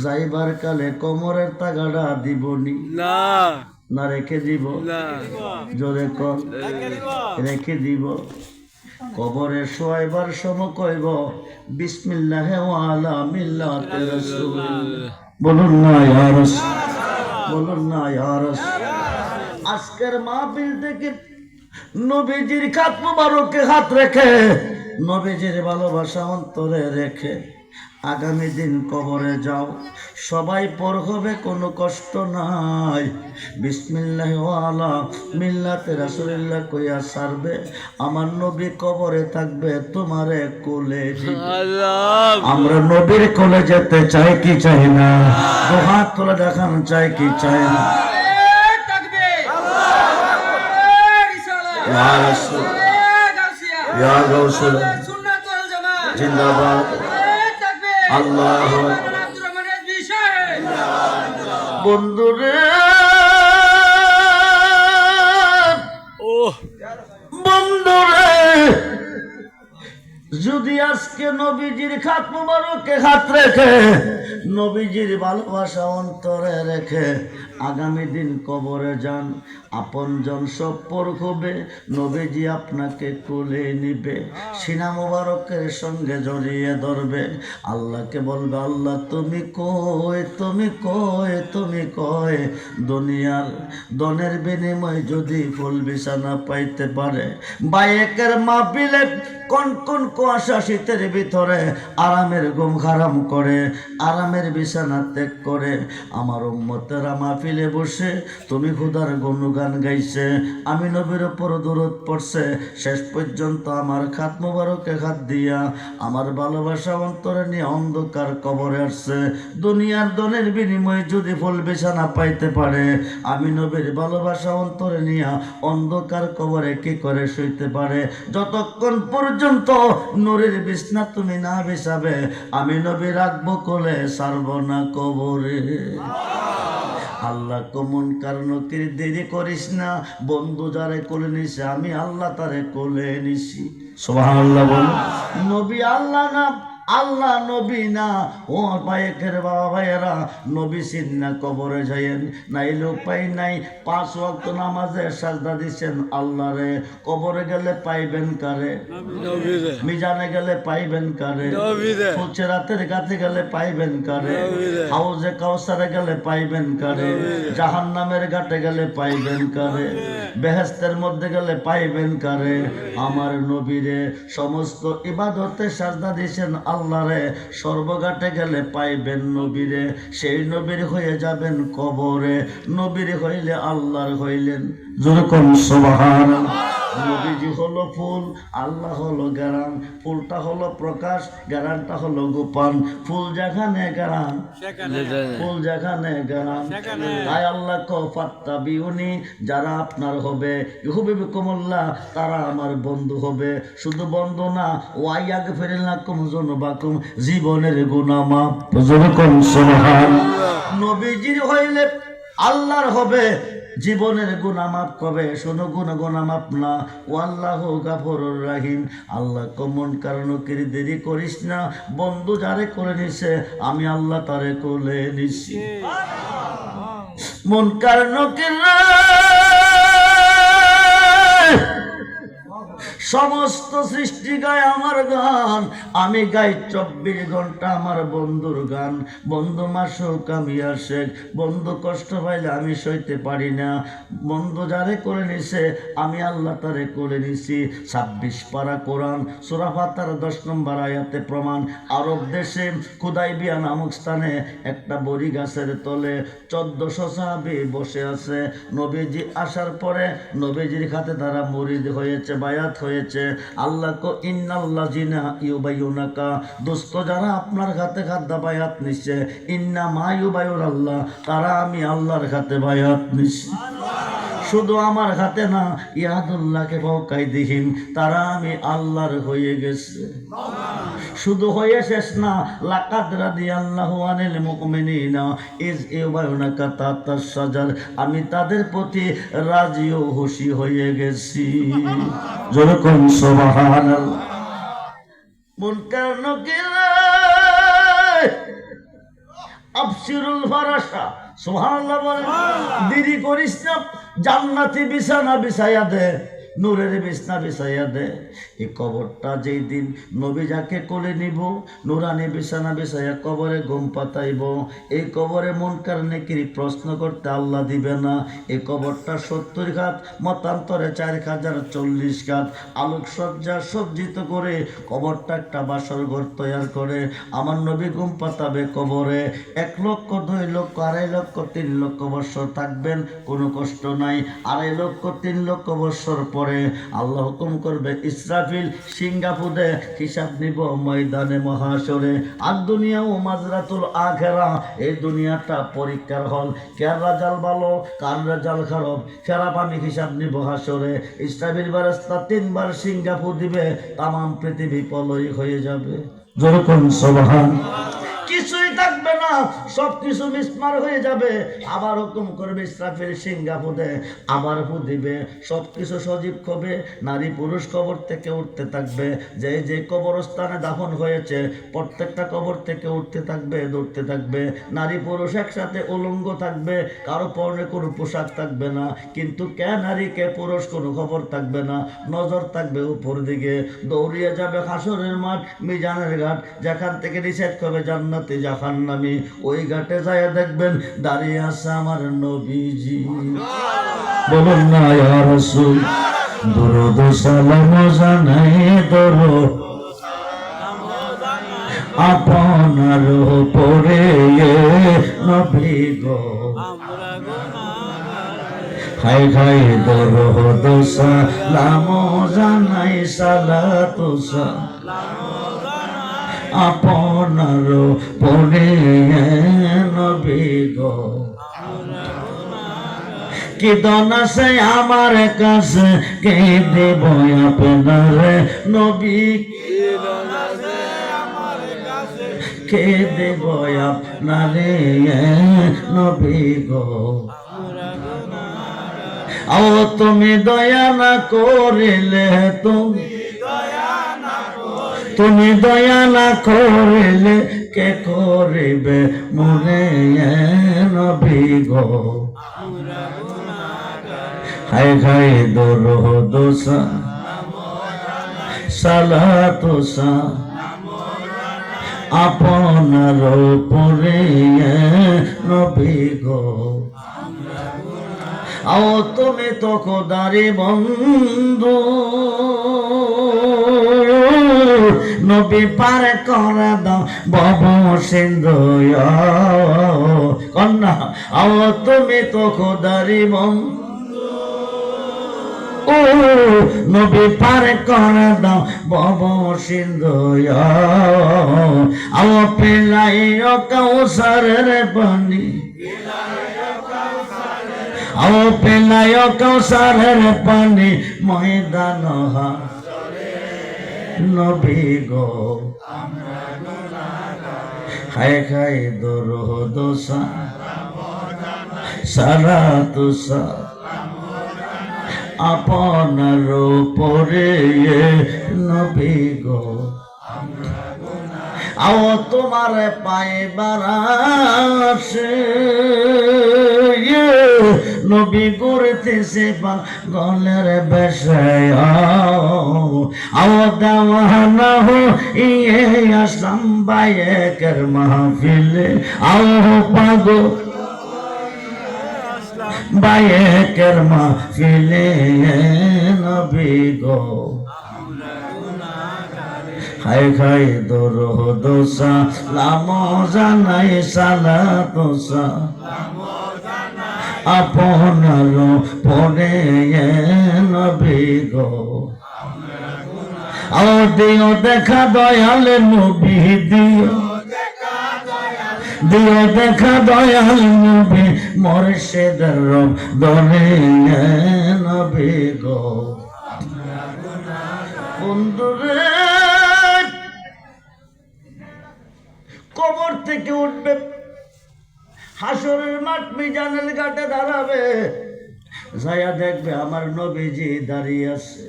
যাইবার কালে কোমরের তাগাড়া দিবনি না না রেখে দিব? না জোরে কর রেখে দিব। কবরে শোয়াইবার সময় কইব বিসমিল্লাহ ওয়ালা মিল্লাতে রাসূল। বলুন না ইয়া রাসূল, বলুন না ইয়া রাসূল। আজকের মাহফিল থেকে নবীজির খাত মুবারকে হাত রেখে, নবীজির ভালোবাসা অন্তরে রেখে আগামী দিন কবরে যাও। সবাই পর হবে, কোনো কষ্ট নাই। বিসমিল্লাহ ওয়ালা মিল্লাতে রাসূলুল্লাহ কইয়া সারবে। আমার নবী কবরে থাকবে, তোমারে কোলে দিবে। আল্লাহ আমরা নবীর কোলে যেতে চাই কি চাই না? দু হাত তুলে দেখান চাই কি চাই না? ইয়া রাসূল ইয়া গাউসুল জিন্দাবাদ আল্লাহু বন্ধুরে বন্ধুরে যদি আজকে নবীজির খাত মুবারকে হাত রেখে নবীজির ভালোবাসা অন্তরে রেখে আগামী দিন কবরে যান, আপনজন সব পর হবে, নবীজি আপনাকে কোলে নিবে, সিনা মুবারকের সঙ্গে জড়িয়ে ধরবে, আল্লাহকে বলবে আল্লাহ তুমি কই, তুমি কই, তুমি কই। দুনিয়ার দনের বিনিময় যদি ফুল বিছানা পাইতে পারে, বাইকের মাহফিলে কোন কোন কুয়াশা শীতের ভিতরে আরামের ঘুম হারাম করে, আরামের বিছানা ত্যাগ করে আমার উম্মতেরা মাহফিলে বসে তুমি খোদার গুণগান গাইছে, আমি নবীর উপর দরুদ পড়ছে, শেষ পর্যন্ত আমার খাত মুবারকে হাত দিয়া আমার ভালোবাসা অন্তরে নিয়ে অন্ধকার কবরে আসছে। দুনিয়ার দনের বিনিময়ে যদি ফুল বিছানা পাইতে পারে, আমি নবীর ভালোবাসা অন্তরে নিয়ে অন্ধকার কবরে কি করে শুইতে পারে? যতক্ষণ পর্যন্ত নূরের বিছনা তুমি না বিছাবে, আমি নবী রাখবো কোলে, ছাড়ব না কবরে। আল্লাহ কমন কারণ দেরি করিস না, বন্ধু যারে কোলে নিছে আমি আল্লাহ তারে কোলে নিছি। সুবহানাল্লাহ বল। নবী আল্লাহ না, আল্লাহ নবী না। ও ভাইয়ের বাবা ভাইয়েরা, নবী সিন্না কবরে যাইয়েন, নাইলে উপায় নাই। 5 ওয়াক্ত নামাজে সাজদা দিচ্ছেন আল্লাহরে, কবরে গেলে পাইবেন কারে? মিজানে গেলে পাইবেন কারে? ফুচেরাতের কাছে গেলে পাইবেন কারে? হাউজে কাউসারে গেলে পাইবেন কারে? জাহান্নামের ঘাটে গেলে পাইবেন কারে? বেহেশতের মধ্যে গেলে পাইবেন কারে? আমার নবীরে সমস্ত ইবাদতে সাজদা দিয়েছেন আল্লাহরে, সর্বঘাটে গেলে পাইবেন নবীরে, সেই নবীর হয়ে যাবেন কবরে। নবীর হইলে আল্লাহর হইলেন, যেরকম সুবহানাল্লাহ। নবীজি হলো ফুল, আল্লাহ হলো গেরান, ফুলটা হলো প্রকাশ, গেরানটা হলো গোপন। ফুল যেখানে গেরান, ফুল যেখানে গেরান, তাই আল্লাহ কো ফাত্তাবিউনি, যারা আপনার হবে ইউহিব্বুকুমুল্লাহ, তারা আমার বন্ধু হবে। শুধু বন্ধু না, ওয়াইয়াগফির লাকুম যুনুবাকুম, জীবনের গুনাহ মাফ, যেরকম সুবহানাল্লাহ। নবীজি হইলে আল্লাহর হবে, জীবনের গুনাহ মাফ করবে। শুনো গুনাহ মাফ না, ওয়াল্লাহু গাফুরুর রহিম। আল্লাহ কমন কারণ কিরি দেরি করিস না, বন্ধু যারে করে নিছে আমি আল্লাহ তারে কোলে নিছি। মন কারণ কিরা সমস্ত সৃষ্টি গায় আমার গান, আমি গাই 24 ঘন্টা আমার বন্ধুর গান। বন্ধু মাসুক আমি আশেক, বন্ধু কষ্ট পাইলে আমি সইতে পারি না। বন্ধু যারে করে নিছে আমি আল্লাহ তারে করে নিছি। 26 পারা কোরআন সূরা ফাতিহার 10 নম্বর আয়াতে প্রমাণ। আরব দেশে খুদাইবিয়া নামক স্থানে একটা বড়ি গাছের তলে 1400 সাহাবী বসে আছে। নবীজি আসার পরে নবীজির হাতে তারা মুরিদ হয়েছে, বায়াত হয়েছে। আল্লাহ কো ইন্নাল্লাযিনা ইউবাইয়ুনাকা, দোস্ত যারা আপনার হাতে খাদ্য বায়াত নিছে, ইন্না মা ইউবাইয়ুনাল্লাহ, তারা আমি আল্লাহর হাতে বায়াত নিছি। শুধু আমার হাতে না, ইয়াদুল্লাহকে ফাওকাই দিহিম, তারা আমি আল্লাহর হয়ে গেছে। শুধু হয়ে শেষ না, লাকাদ রাদিয়াল্লাহু আনিল মুমিনিনা ইজ ইউবাইয়ুনাকা তাহতাশ শাজার, আমি তাদের প্রতি রাজি ও খুশি হয়ে গেছি। যেরকম সুবহানাল্লাহ। মুনকার নকিরা আবশিরুল ফারাশা, সুবহানাল্লাহ বলেন। দেরি করিস না, জান্নাতি বিছানা বিছাইয়া দে, নূরের বিছনা বিছাইয়া দে। এই কবরটা যেই দিন নবী যাকে কোলে নিব, নুরানি বিছানা বিছাইয়া কবরে ঘুম পাতাইব, এই কবরে মুনকার নেকির প্রশ্ন করতে আল্লাহ দিবে না। এই কবরটা 70 ঘাত, মতান্তরে 4040 ঘাত আলোকসজ্জা সজ্জিত করে কবরটা একটা বাসর ঘর তৈরি করে আমার নবী ঘুম পাতাবে কবরে। 1 লক্ষ 2 লক্ষ 2.5 লক্ষ 3 লক্ষ বৎসর থাকবেন, কোনো কষ্ট নাই। 2.5 লক্ষ 3 লক্ষ বৎসর পর পরে আল্লাহ হুকুম করবে, ইসরাফিল সিঙ্গাপুরে হিসাব নিব ময়দানে মহাশরে। আর দুনিয়া ও মাজরাতুল আখেরা, এই দুনিয়াটা পরীক্ষার হল। কার রেজাল্ট ভালো কার রেজাল্ট খারাপ, খারাপ আমি হিসাব নিব হাসরে। ইসরাফিল ফেরেশতা 3 বার সিঙ্গাপুর দিবে, তাম পৃথিবী পলয় হয়ে যাবে। যেরকম সুবহান, কিছুই থাকবে না, সব কিছু মিসমার হয়ে যাবে। আবার হুকুম করবে ইসরাফিল সিঙ্গাপুরে, আবার ফু দিবে, সব কিছু সজীব হবে। নারী পুরুষ কবর থেকে উঠতে থাকবে। যে যে কবরস্থানে দাফন হয়েছে প্রত্যেকটা কবর থেকে উঠতে থাকবে, দৌড়তে থাকবে। নারী পুরুষ একসাথে উলঙ্গ থাকবে, কারো পরনে কোনো পোশাক থাকবে না। কিন্তু কে নারী কে পুরুষ কোনো খবর থাকবে না, নজর থাকবে উপর দিকে। দৌড়িয়ে যাবে হাসরের মাঠ, মিজানের ঘাট, যেখান থেকে রিসেট করবে জান্নাতি জাহান্নামী। ওই ঘাটে যায় দেখবেন দাঁড়িয়ে আছে আমার নবীজি। বলুন না ইয়া রাসূল, দরুদ সালাম জানাই দরো আপনার উপরে নবী গো। হাই হাই দরুদ সালাম জানাই সালাতু আপনার পরে নবী গো। কি দন আছে আমার কাছে, কে দেব আপনার নবী, কে দেব আপনার নবী গো। ও তুমি দয়া না করিলে, তুমি দয়া না করিলে কে করিবে মনে নবী গো। হাই হাই দরুদ সালাতু আপনার উপরে নবী গো। ও তুমি তো খোদারি বন্ধু, নবী পার করে দাও ভব সিন্ধু কন্যা। ও তুমি তো খোদারি বন্ধু, ও নবী পার করে দাও ভব সিন্ধু। ও পেলাই কাউসারের পানি, ও পেলাই কাউসারের পানি ময়দান নবী গো। হায় খাই দরুদ সালাতু আপনার উপরে নবী গো। আও তোমার পাইবার আসে নবী করতেছে গলের বেশায়। আও দেওয়ানা হো ইয়ে আসলাম বায়েকের মাহফিলে। আও পাগো বায়েকের মাহফিলে নবী গো। হাই খাই দরুদ সালাম জানাই সালাতু আপনার পরে নবী গো। ও দিও দেখা দয়াল নবী, দিও দিও দেখা দয়াল নবী মুর্শিদের দরে নবী গো। বন্ধুরে কবর থেকে উঠবে, হাসরের মাঠ মিজানের ঘাটে দাঁড়াবে, যাইয়া দেখবে আমার নবীজি দাঁড়িয়ে আছে।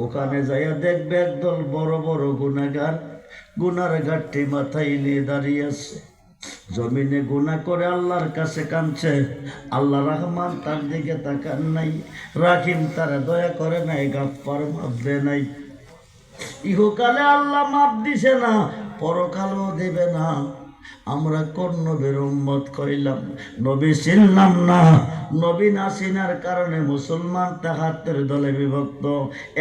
ওখানে যাইয়া দেখবে একদল বড় বড় গুনাহগার গুনার ঘাটটি মাথায় নিয়ে দাঁড়িয়ে আছে। জমিনে গুনাহ করে আল্লাহর কাছে কাঁদছে। আল্লাহ রহমান তার দিকে তাকান নাই, রাহিম তারা দয়া করে নাই, গাফফার মাফ দেয় নাই। ইহকালে আল্লাহ মাফ দিছে না, পরকালেও দেবে না। আমরা কোন নবীর উম্মত কইলাম? নবী চিনলাম না। নবী না চিনার কারণে মুসলমান ৭৩ দলে বিভক্ত।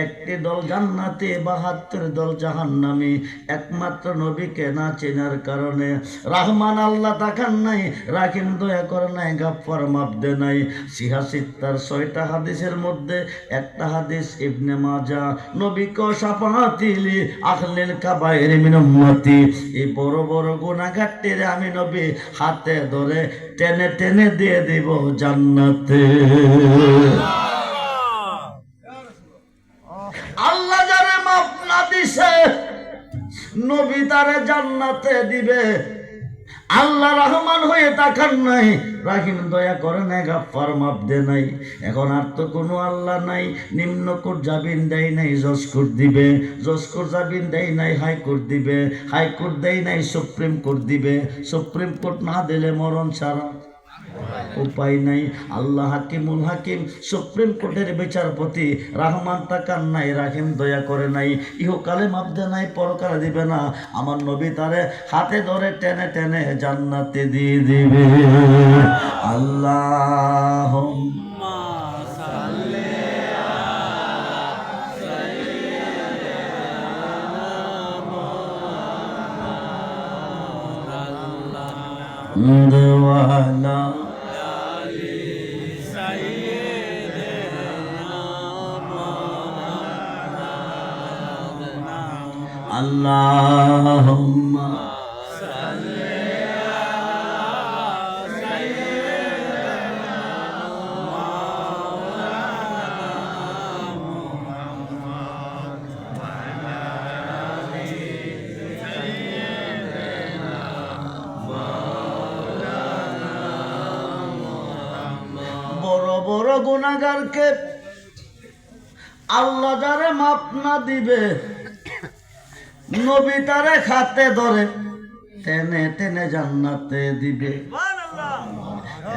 একটি দল জান্নাতি, ৭২ দল জাহান্নামী। একমাত্র নবীকে না চেনার কারণে রহমান আল্লাহ তাকান নাই, রাহিম দয়া করে নাই, গাফফার মাফ দে নাই। সিহাসিত্তার ৬টা হাদিসের মধ্যে একটা হাদিস ইবনে মাজাহ, নবী কো শাফাআতিলি আহলিল কাবায়ের মিন উম্মতি। এই বড় বড় গুনাহগারটিরে আমি নবী হাতে ধরে টেনে টেনে দিয়ে দেব জান্নাতে। আল্লাহ যারে মাফ না দিছে নবী তারে জান্নাতে দিবে। আল্লাহ রহমান হয়ে তাকান নাই, রাহিম দয়া করে নাই, গাফফার মাফ দে নাই। এখন আর তো কোনো আল্লাহ নাই। নিম্ন কোর্ট জামিন দেয় নাই, জজ কোর্ট দিবে। জজ কোর্ট জামিন দেয় নাই, হাইকোর্ট দিবে। হাইকোর্ট দেয় নাই, সুপ্রিম কোর্ট দিবে। সুপ্রিম কোর্ট না দিলে মরণ ছাড়া উপায় নাই। আল্লাহ হাকিমুল হাকিম, সুপ্রিম কোর্টের বিচারপতি। রহমান তাকান নাই, রাহিম দয়া করে নাই। ইহকালে মাফ দে নাই, পরকালে দিবে না। আমার নবী তারে হাতে ধরে টেনে টেনে জান্নাতে দিয়ে দিবে। আল্লাহ দেওয়ালা আল্লাহুম্মা বড় বড় গুনাহগারকে আল্লাহ যারে মাফ না দিবে, নবী তারে হাতে ধরে টেনে টেনে জান্নাতে দিবে।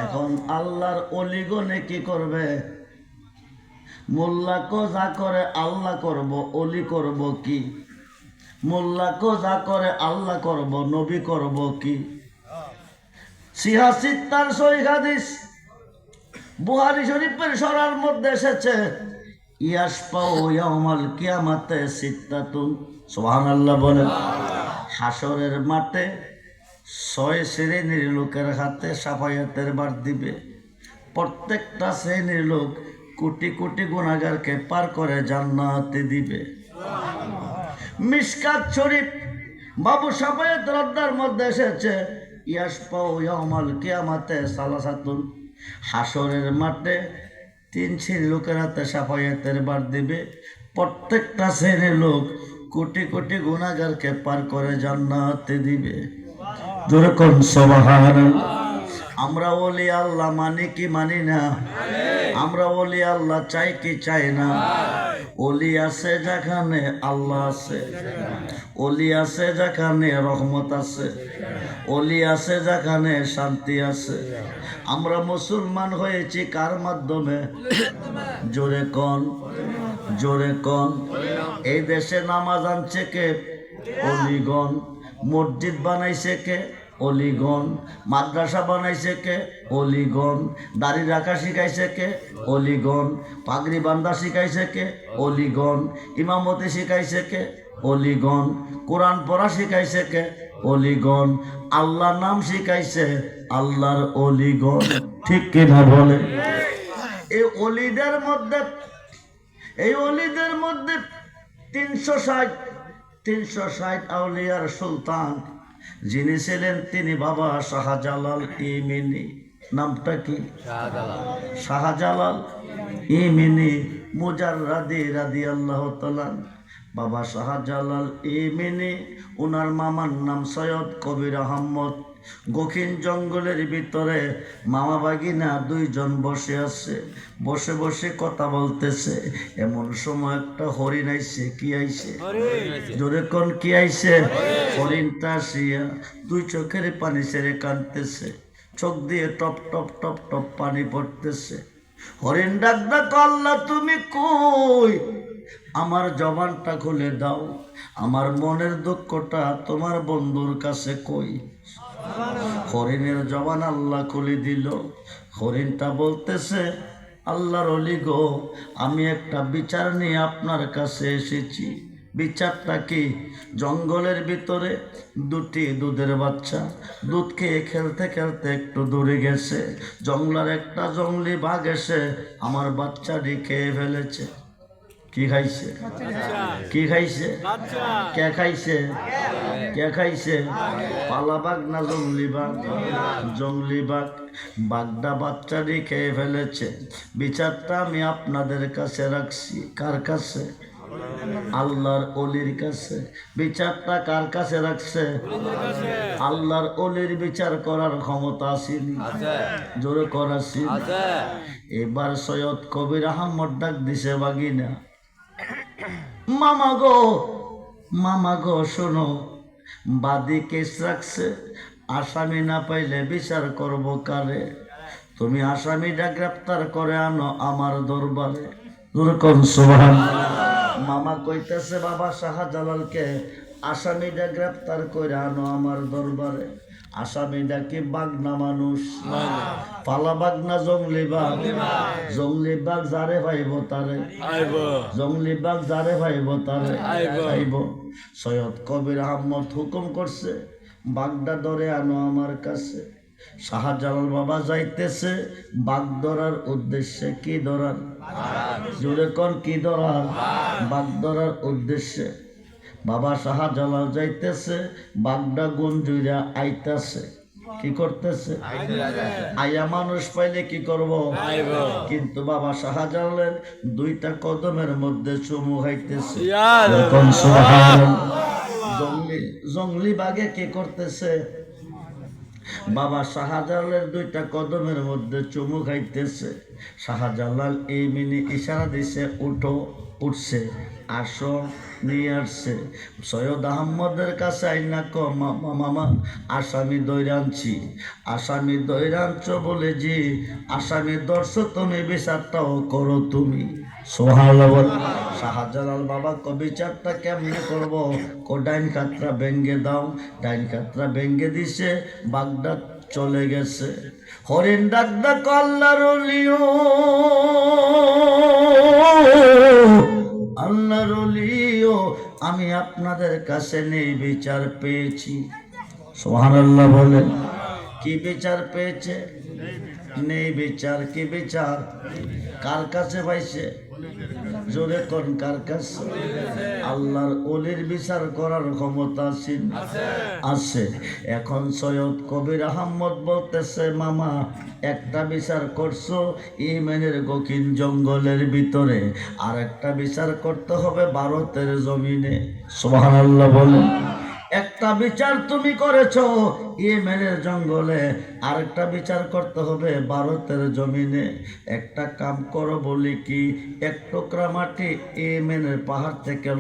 এখন আল্লাহর অলিগণে কি করবে? মোল্লা কো যা করে আল্লাহ করব, অলি করব কি? মোল্লা কো যা করে আল্লাহ করব, নবী করব কি? সিহাসিত্তার সহিহ হাদিস বুখারী শরীফের সরার মধ্যে এসেছে, ইয়াসপাউ ইয়াউমাল কিয়ামাতে সিত্তাতুন। সুবহানাল্লাহ বলেন। হাসরের মাঠে ৬ শ্রেণীর লোকের হাতে শাফায়াতের বার দিবে। প্রত্যেকটা শ্রেণীর লোক কোটি কোটি গুনাহগারকে পার করে জান্নাতে দিবে। মিশকাত শরীফ বাবু শাফায়াতের অধ্যায়ের মধ্যে এসেছে, ইয়াসপাউ ইয়াউমাল কিয়ামাতে সালাসাতুন। হাসরের মাঠে ৩ শ্রেণীর লোকের হাতে শাফায়াতের বার দিবে। প্রত্যেকটা শ্রেণীর লোক কোটি কোটি গুনাহগারকে পার করে জান্নাতে দিবে। জোরে কোন সুবহানাল্লাহ। আমরা ওলি আল্লাহ মানি কি মানি না? আমরা ওলি আল্লাহ চাই কি চাই না? ওলি আছে যেখানে আল্লাহ আছে, ওলি আছে যেখানে রহমত আছে, ওলি আছে যেখানে শান্তি আছে। আমরা মুসলমান হয়েছি কার মাধ্যমে? জোরে কোন, জোরে কোন। এই দেশে নামাজ আনছে কে? অলিগণ। মসজিদ বানাইছে কে? অলিগণ। মাদ্রাসা বানাইছে কে? অলিগণ। দাড়ি রাখা শিখাইছে কে? অলিগণ। পাগড়ি বান্ধা শিখাইছে কে? অলিগণ। ইমামতি শিখাইছে কে? অলিগণ। কোরআন পড়া শিখাইছে কে? অলিগণ। আল্লাহ নাম শিখাইছে আল্লাহর অলিগণ। ঠিক কিনা বলে? এই অলিদের মধ্যে ৩৬০ আউলিয়ার সুলতান যিনি ছিলেন তিনি বাবা শাহজালাল ইমিনি। নামটা কি? শাহজালাল ইমিনি মুজাররাদি রাদিয়াল্লাহু তাআলা। বাবা শাহজালাল ইমিনি, ওনার মামার নাম সৈয়দ কবির আহমদ। গখিন জঙ্গলের ভিতরে মামা বাগিনা 2 জন বসে আছে, বসে বসে কথা বলতেছে। এমন সময় একটা হরিণ আইছে। কি আইছে? জোরে কোন কি আইছে? হরিণটা আসিয়া 2 চোখের পানি ছেড়ে কাঁদতেছে। চোখ দিয়ে টপ টপ টপ টপ পানি পড়তেছে। হরিণ ডাক ডাক, আল্লাহ তুমি কই? আমার জবানটা খুলে দাও, আমার মনের দুঃখটা তোমার বন্ধুর কাছে কই। হরিণের জবান আল্লাহ খুলে দিল। হরিণটা বলতেছে, আল্লাহর ওলি গো, আমি একটা বিচার নিয়ে আপনার কাছে এসেছি। বিচারটা কি? জঙ্গলের ভিতরে দুটি দুধের বাচ্চা দুধ খেয়ে খেলতে খেলতে একটু দূরে গেছে। জঙ্গলের একটা জঙ্গলি বাঘ এসে আমার বাচ্চাটি খেয়ে ফেলেছে। কি খাইছে? কি খাইছে? কে খাইছে? কে খাইছে? পালা বাঘ না জঙ্গলি বাঘ? জঙ্গলি বাঘ। বাঘটা বাচ্চাটি খেয়ে ফেলেছে। বিচারটা আমি আপনাদের কাছে রাখছি। কার কাছে? আল্লাহর ওলির কাছে। বিচারটা কার কাছে রাখছে? আল্লাহর ওলির বিচার করার ক্ষমতা আসেনি? জোরে করাছি। এবার সৈয়দ কবির আহমদ ডাক দিছে, বাগিনা মামা গো, মামা গো শোনো, বাদী কেস রাখছে, আসামি না পাইলে বিচার করব কারে? তুমি আসামিটা গ্রেপ্তার করে আনো আমার দরবারে। মামা কইতেছে, বাবা শাহজালালকে আসামিটা গ্রেপ্তার করে আনো আমার দরবারে। আসামিটা কি বাঘ না মানুষ? পালা বাঘ না জঙ্গলি বাঘ? জঙ্গলি বাঘ যারে ভাইব তারে, জঙ্গলি বাঘ যারে ভাইব তারে আইব। সৈয়দ কবির আহমদ হুকুম করছে, বাঘটা ধরে আনো আমার কাছে। শাহজালাল বাবা যাইতেছে বাঘ ধরার উদ্দেশ্যে। কি ধরার? জোরে কোন, কি ধরার? বাঘ ধরার উদ্দেশ্যে বাবা শাহজালাল যাইতেছে, বাঘটা গঞ্জুইরা আইতাছে। কি করতেছে? আয়া মানুষ পাইলে কি করব? কিন্তু বাবা শাহজালালের দুইটা কদমের মধ্যে চুমু খাইতেছে। জঙ্গলি বাঘে কি করতেছে? বাবা শাহজালালের দুইটা কদমের মধ্যে চুমু খাইতেছে। শাহজালাল এই মিনি ইশারা দিছে, উঠো। উঠছে, আসো, নিয়ে আসছে। সৈয়দ আহমদের কাছে আইনা ক, মামা আসামি দৈরানছি। আসামি দৈরাঞ্চ বলে জি, আসামি ধরছো তুমি, বিচারটাও করো তুমি। সুবহানাল্লাহ। শাহজালাল বাবা ক, বিচারটা কেমনে করবো? কো ডাইন খাতরা ভেঙ্গে দাও। ডাইন খাতরা ভেঙ্গে দিছে, বাগদা চলে গেছে। হরিণ ডাক ডাক, আল্লাহর ওলিও, আল্লাহর ওলিও, আমি আপনাদের কাছে নেই বিচার পেয়েছি। সুবহানাল্লাহ বলেন। কি বিচার পেয়েছে? নেই বিচার। কি বিচার? কার কাছে পাইছে? জোরে কোন, কার কাছে? আল্লাহর ওলির বিচার করার ক্ষমতা আছে। এখন সৈয়দ কবির আহমদ বলতেছে, মামা একটা বিচার করছো ইয়েমেনের গকিন জঙ্গলের ভিতরে, আর একটা বিচার করতে হবে ভারতের জমিনে। সুবহানাল্লাহ বলেন। একটা বিচার তুমি করেছো ইয়েমেনের জঙ্গলে, আরেকটা বিচার করতে হবে ভারতের জমিনে। একটা কাম করো, বলি কি, এক টুকরা মাটি ইয়েমেনের পাহাড় থেকে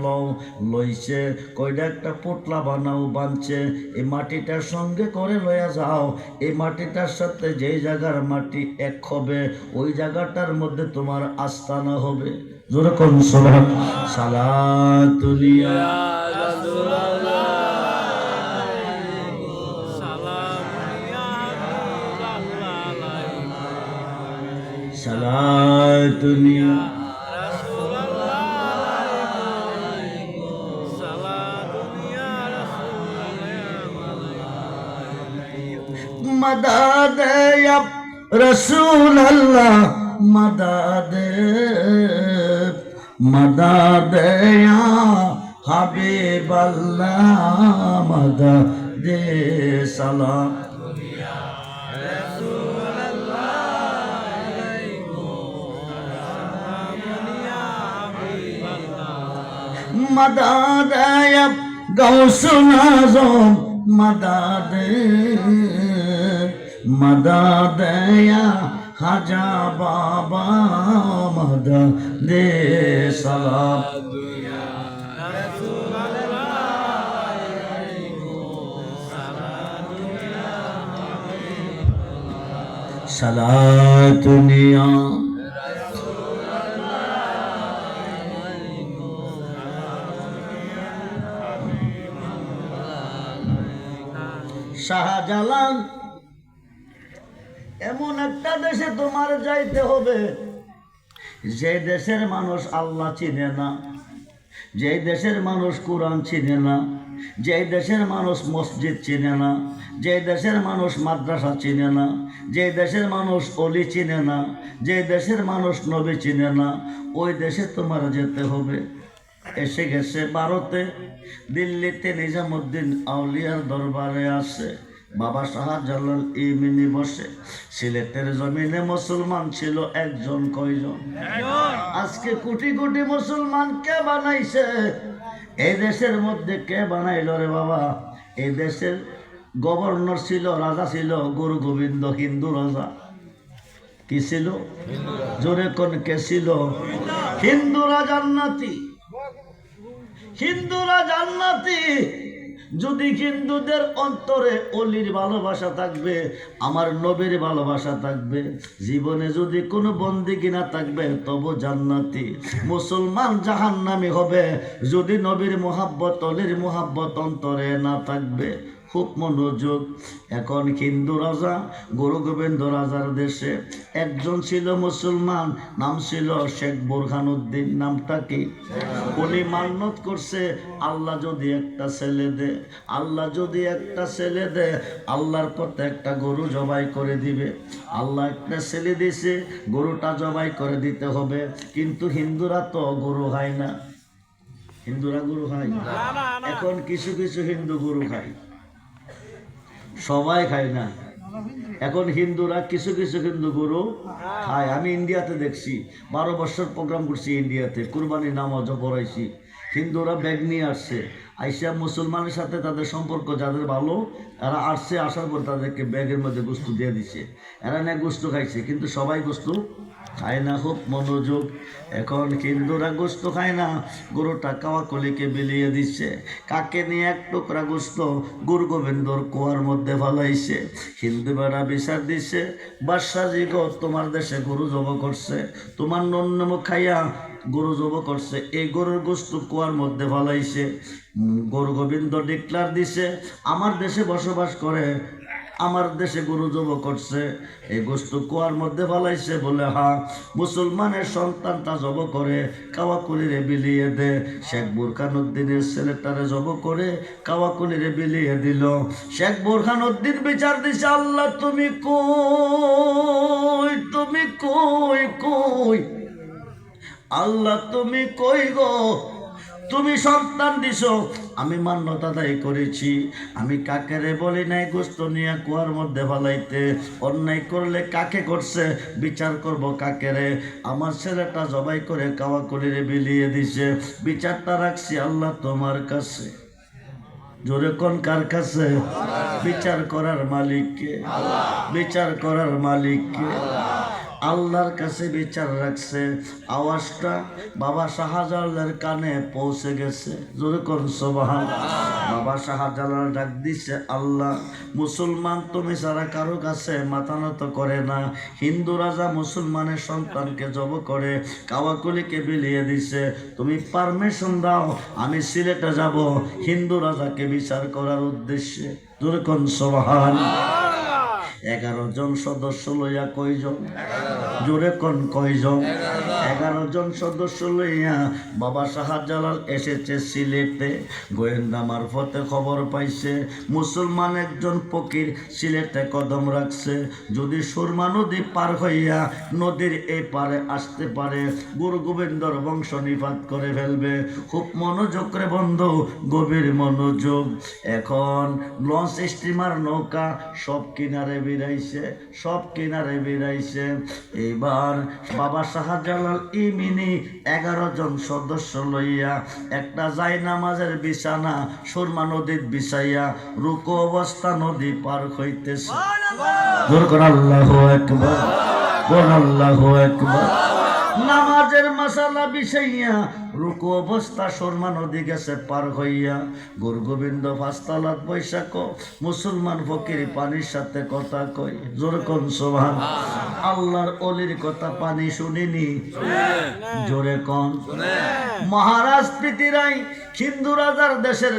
লইছে, কয়টা একটা পুতলা বানাও, বানছে। এই মাটিটার সঙ্গে করে লইয়া যাও। এই মাটিটার সাথে যেই জায়গার মাটি এক হবে, ওই জায়গাটার মধ্যে তোমার আস্তানা হবে। যেরকম সালাতুলিয়া সালাতুলিয়া मदद या रसूल अल्लाह, मदद मदद या हबीब अल्लाह, मदद सलाम। मदद या गौसुल आज़म, मदद मदद या खाजा बाबा, मदद सलाम। सलातुनिया শাহজালাল, এমন একটা দেশে তোমার যাইতে হবে যে দেশের মানুষ আল্লাহ চিনে না, যে দেশের মানুষ কোরআন চিনে না, যে দেশের মানুষ মসজিদ চিনে না, যে দেশের মানুষ মাদ্রাসা চিনে না, যে দেশের মানুষ অলি চিনে না, যে দেশের মানুষ নবী চিনে না, ওই দেশে তোমার যেতে হবে। এসে গেছে ভারতে, দিল্লিতে নিজামুদ্দিন আউলিয়ার দরবারে আসে বাবা শাহজালাল ইমিনি বসে। সিলেটের জমিনে মুসলমান ছিল একজন, কয়জন? আজকে কোটি কোটি মুসলমান কে বানাইছে? এই দেশের মধ্যে কে বানাইল রে বাবা? এই দেশের গভর্নর ছিল, রাজা ছিল গুরু গোবিন্দ, হিন্দু রাজা। কি ছিল? জোরে কোন কে ছিল? হিন্দুরা জান্নাতি, হিন্দুরা জান্নাতি। যদি হিন্দুদের অন্তরে অলির ভালোবাসা থাকবে, আমার নবীর ভালোবাসা থাকবে, জীবনে যদি কোনো বন্দিগি না থাকবে, তবু জান্নাতি। মুসলমান জাহান্নামী হবে যদি নবীর মোহাব্বত, অলির মোহাব্বত অন্তরে না থাকবে। খুব মনোযোগ। এখন হিন্দু রাজা গুরু গোবিন্দ রাজার দেশে একজন ছিল মুসলমান, নাম ছিল শেখ বোরহানুদ্দিন। নামটা কি? উনি মান্যত করছে, আল্লাহ যদি একটা ছেলে দে, আল্লাহ যদি একটা ছেলে দে, আল্লাহর পথে একটা গরু জবাই করে দিবে। আল্লাহ একটা ছেলে দিছে, গরুটা জবাই করে দিতে হবে। কিন্তু হিন্দুরা তো গরু খায় না। হিন্দুরা গরু খায়? এখন কিছু কিছু হিন্দু গরু খায়, সবাই খায় না। এখন হিন্দুরা কিছু কিছু হিন্দু গরু খায়। আমি ইন্ডিয়াতে দেখছি, 12 বছর প্রোগ্রাম করছি ইন্ডিয়াতে, কুরবানি নামাজও পড়াইছি। হিন্দুরা ব্যাগ নিয়ে আসছে, আইসা মুসলমানের সাথে তাদের সম্পর্ক যাদের ভালো, এরা আসছে, আসার পর তাদেরকে ব্যাগের মধ্যে গোস্ত দিয়ে দিছে। এরা না গোস্ত খাইছে, কিন্তু সবাই গোস্ত খায় না। খুব মনোযোগ। এখন হিন্দুরা গোস্ত খায় না, গরুটা কাওয়া কলিকে বিলিয়ে দিচ্ছে। কাকে নিয়ে এক টুকরা গোস্ত গুরু গোবিন্দর কুয়ার মধ্যে ফেলাইছে। হিন্দু বেড়া বিচার দিচ্ছে, বাদশাহজি গো, তোমার দেশে গরু জব করছে, তোমার নন্নম খাইয়া গরু জব করছে, এই গরুর গোস্ত কুয়ার মধ্যে ফেলাইছে। গুরু গোবিন্দ ডিক্লার দিছে, আমার দেশে বসবাস করে, আমার দেশে গরু জব করছে, এই গোস্ত কুয়ার মধ্যে ফেলাইছে বলে হ্যাঁ, মুসলমানের সন্তানটা জব করে কাওয়াকুলিরে বিলিয়ে দে। শেখ বোরহানুদ্দিনের ছেলেটারে জব করে কাওয়াকুলিরে বিলিয়ে দিল। শেখ বোরহানুদ্দিন বিচার দিছে, আল্লাহ তুমি কই, তুমি কই, কই আল্লাহ তুমি কই গো? তুমি সন্তান দিছো, আমি মান্যতা দায়ী করেছি, আমি কাকেরে বলি নাই গোস্ত নিয়ে কুয়ার মধ্যে ফেলাইতে। অন্যায় করলে কাকে করছে, বিচার করব কাকেরে? আমার ছেলেটা জবাই করে কাওয়াকুলিরে বিলিয়ে দিছে, বিচারটা রাখছি আল্লাহ তোমার কাছে। জোরে কোন কার কাছে? বিচার করার মালিককে, বিচার করার মালিককে, আল্লাহর কাছে বিচার রাখছে। আওয়াজটা বাবা শাহজালালের কানে পৌঁছে গেছে। জোরে কোন সুবহানাল্লাহ। বাবা শাহজালাল ডাক দিছে, আল্লাহ, মুসলমান তুমি ছাড়া কারো কাছে মাথা নত করে না। হিন্দু রাজা মুসলমানের সন্তানকে জব করে কাওয়াকুলিকে বিলিয়ে দিছে, তুমি পারমিশন দাও, আমি সিলেটে যাব হিন্দু রাজাকে বিচার করার উদ্দেশ্যে। জোরে কোন সুবহানাল্লাহ। 11 জন সদস্য লইয়া কয়জন? জোরে কোন কয়জন? 11 জন সদস্য লইয়া বাবা শাহজালাল এসেছে সিলেটে। গোয়েন্দা মারফতে খবর পাইছে মুসলমান একজন ফকির সিলেটে কদম রাখছে। যদি সুরমা নদী পার হইয়া নদীর এই পারে আসতে পারে, গুরু গোবিন্দর বংশ নিপাত করে ফেলবে। খুব মনোযোগ রে বন্ধু, গভীর মনোযোগ। এখন লঞ্চ, স্টিমার, নৌকা সব কিনারে বিরাইছে, সব কিনারে বিরাইছে। এবার বাবা শাহজালাল ইমিনি 11 জন সদস্য লইয়া একটা জায়নামাজের বিছানা সুরমা নদীর বিছাইয়া রুকু অবস্থা নদী পার হইতেছে। জোর করে আল্লাহু আকবার, বল আল্লাহু আকবার। নামাজের মাসালা বিছাইয়া রুকু অবস্থা সুরমা নদী গেছে পার হইয়া। গুরু গোবিন্দ ফাস্তালাত বৈশাখ, মুসলমান ফকির পানির সাথে কথা কই। জোর কোন সুবহানাল্লাহ। আল্লাহর অলির কথা পানি শুনিনি? জোরে কোন। মহারাজ পৃথিরাই হিন্দু রাজার দেশের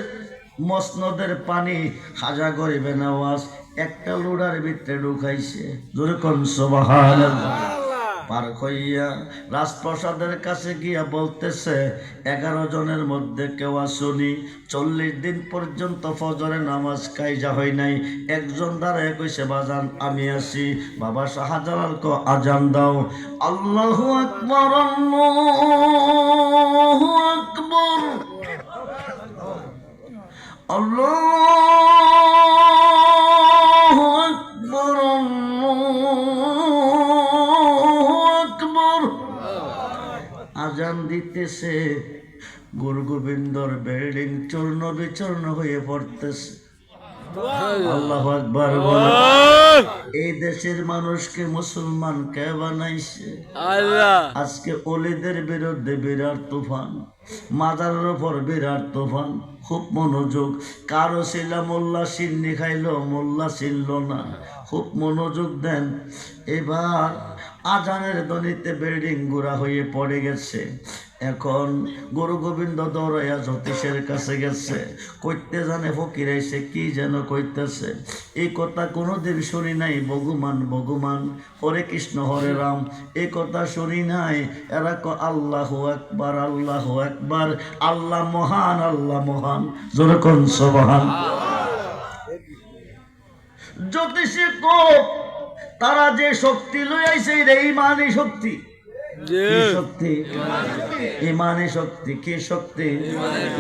মসনদের পানি খাজা গরিবে নওয়াজ একটা লোড়ার ভিতরে ঢুকাইছে। জোরে কোন সুবহানাল্লাহ। পার হইয়া রাজপ্রসাদের কাছে গিয়া বলতেছে 11 জনের মধ্যে কেউ আসুনি, 40 দিন পর্যন্ত ফজরের নামাজ কাইজা হয় নাই। একজন দাঁড়ায় কইছে বাজান আমি আসি। বাবা শাহজালাল কো আজান দাও। আল্লাহু আকবার আল্লাহু আকবার আল্লাহু আকবার আজান দিতেছে। গুরু গোবিন্দর বিল্ডিং চূর্ণ বিচূর্ণ হয়ে পড়তেছে। আল্লাহু আকবার বলো। এই দেশের মানুষকে মুসলমান কে বানাইছে? আল্লাহ। আজকে ওলিদের বিরুদ্ধে বিরাট তুফান, মাজারের উপর বিরাট তুফান। খুব মনোযোগ। কারো ছিল মোল্লা সিন্নি খাইলো, মোল্লা ছিল না। খুব মনোযোগ দেন। এবার আজানের ধ্বনিতে বিল্ডিং গুড়া হয়ে পড়ে গেছে। এখন গুরু গোবিন্দ দৌড়াইয়া জ্যোতিষের কাছে গেছে। কইতে জানে ফকির এসে কি যেন কইতেছে। এই কথা কোনোদিন শুনি নাই। ভগবান ভগবান, হরে কৃষ্ণ হরে রাম, এই কথা শুনি নাই। এরা আল্লাহু আকবার আল্লাহু আকবার, আল্লাহ মহান আল্লাহ মহান। জোরে কোন সুবহান। জ্যোতিষী কো তারা যে শক্তি লই আইছে এই ইমানি শক্তি। কি শক্তি? ইমানি শক্তি। কি শক্তি?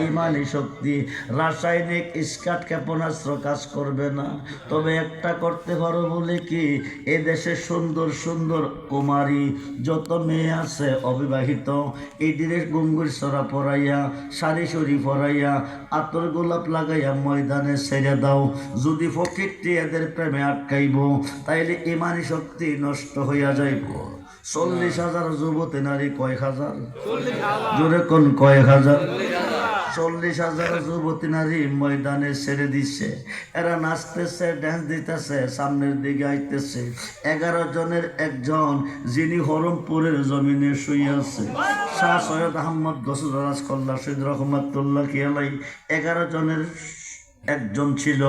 ইমানি শক্তি। রাসায়নিক ইস্কাট ক্ষেপণাস্ত্র কাজ করবে না। তবে একটা করতে পারো বলে কি, এদেশে সুন্দর সুন্দর কুমারী যত মেয়ে আছে অবিবাহিত, এদের গুঙ্গুর সরা পরাইয়া, শাড়ি শড়ি পরাইয়া, আতর গোলাপ লাগাইয়া ময়দানে ছেড়ে দাও। যদি ফকিরটি এদের প্রেমে আটকাইব, তাইলে ইমানি শক্তি নষ্ট হইয়া যাইব। 40,000 যুবতী নারী কয় হাজার? জোরে কোন কয় হাজার? 40,000 যুবতী নারী ময়দানে ছেড়ে দিচ্ছে। এরা নাচতেছে, ড্যান্স দিতেছে, সামনের দিকে আইতেছে। 11 জনের একজন যিনি হরমপুরের জমিনে শুয়ে আছে, শাহ সৈয়দ আহমদ গসুরাজ কল্লা সৈয়দ রহমাতুল্লাহ কিয়ালাই 11 জনের একজন ছিল।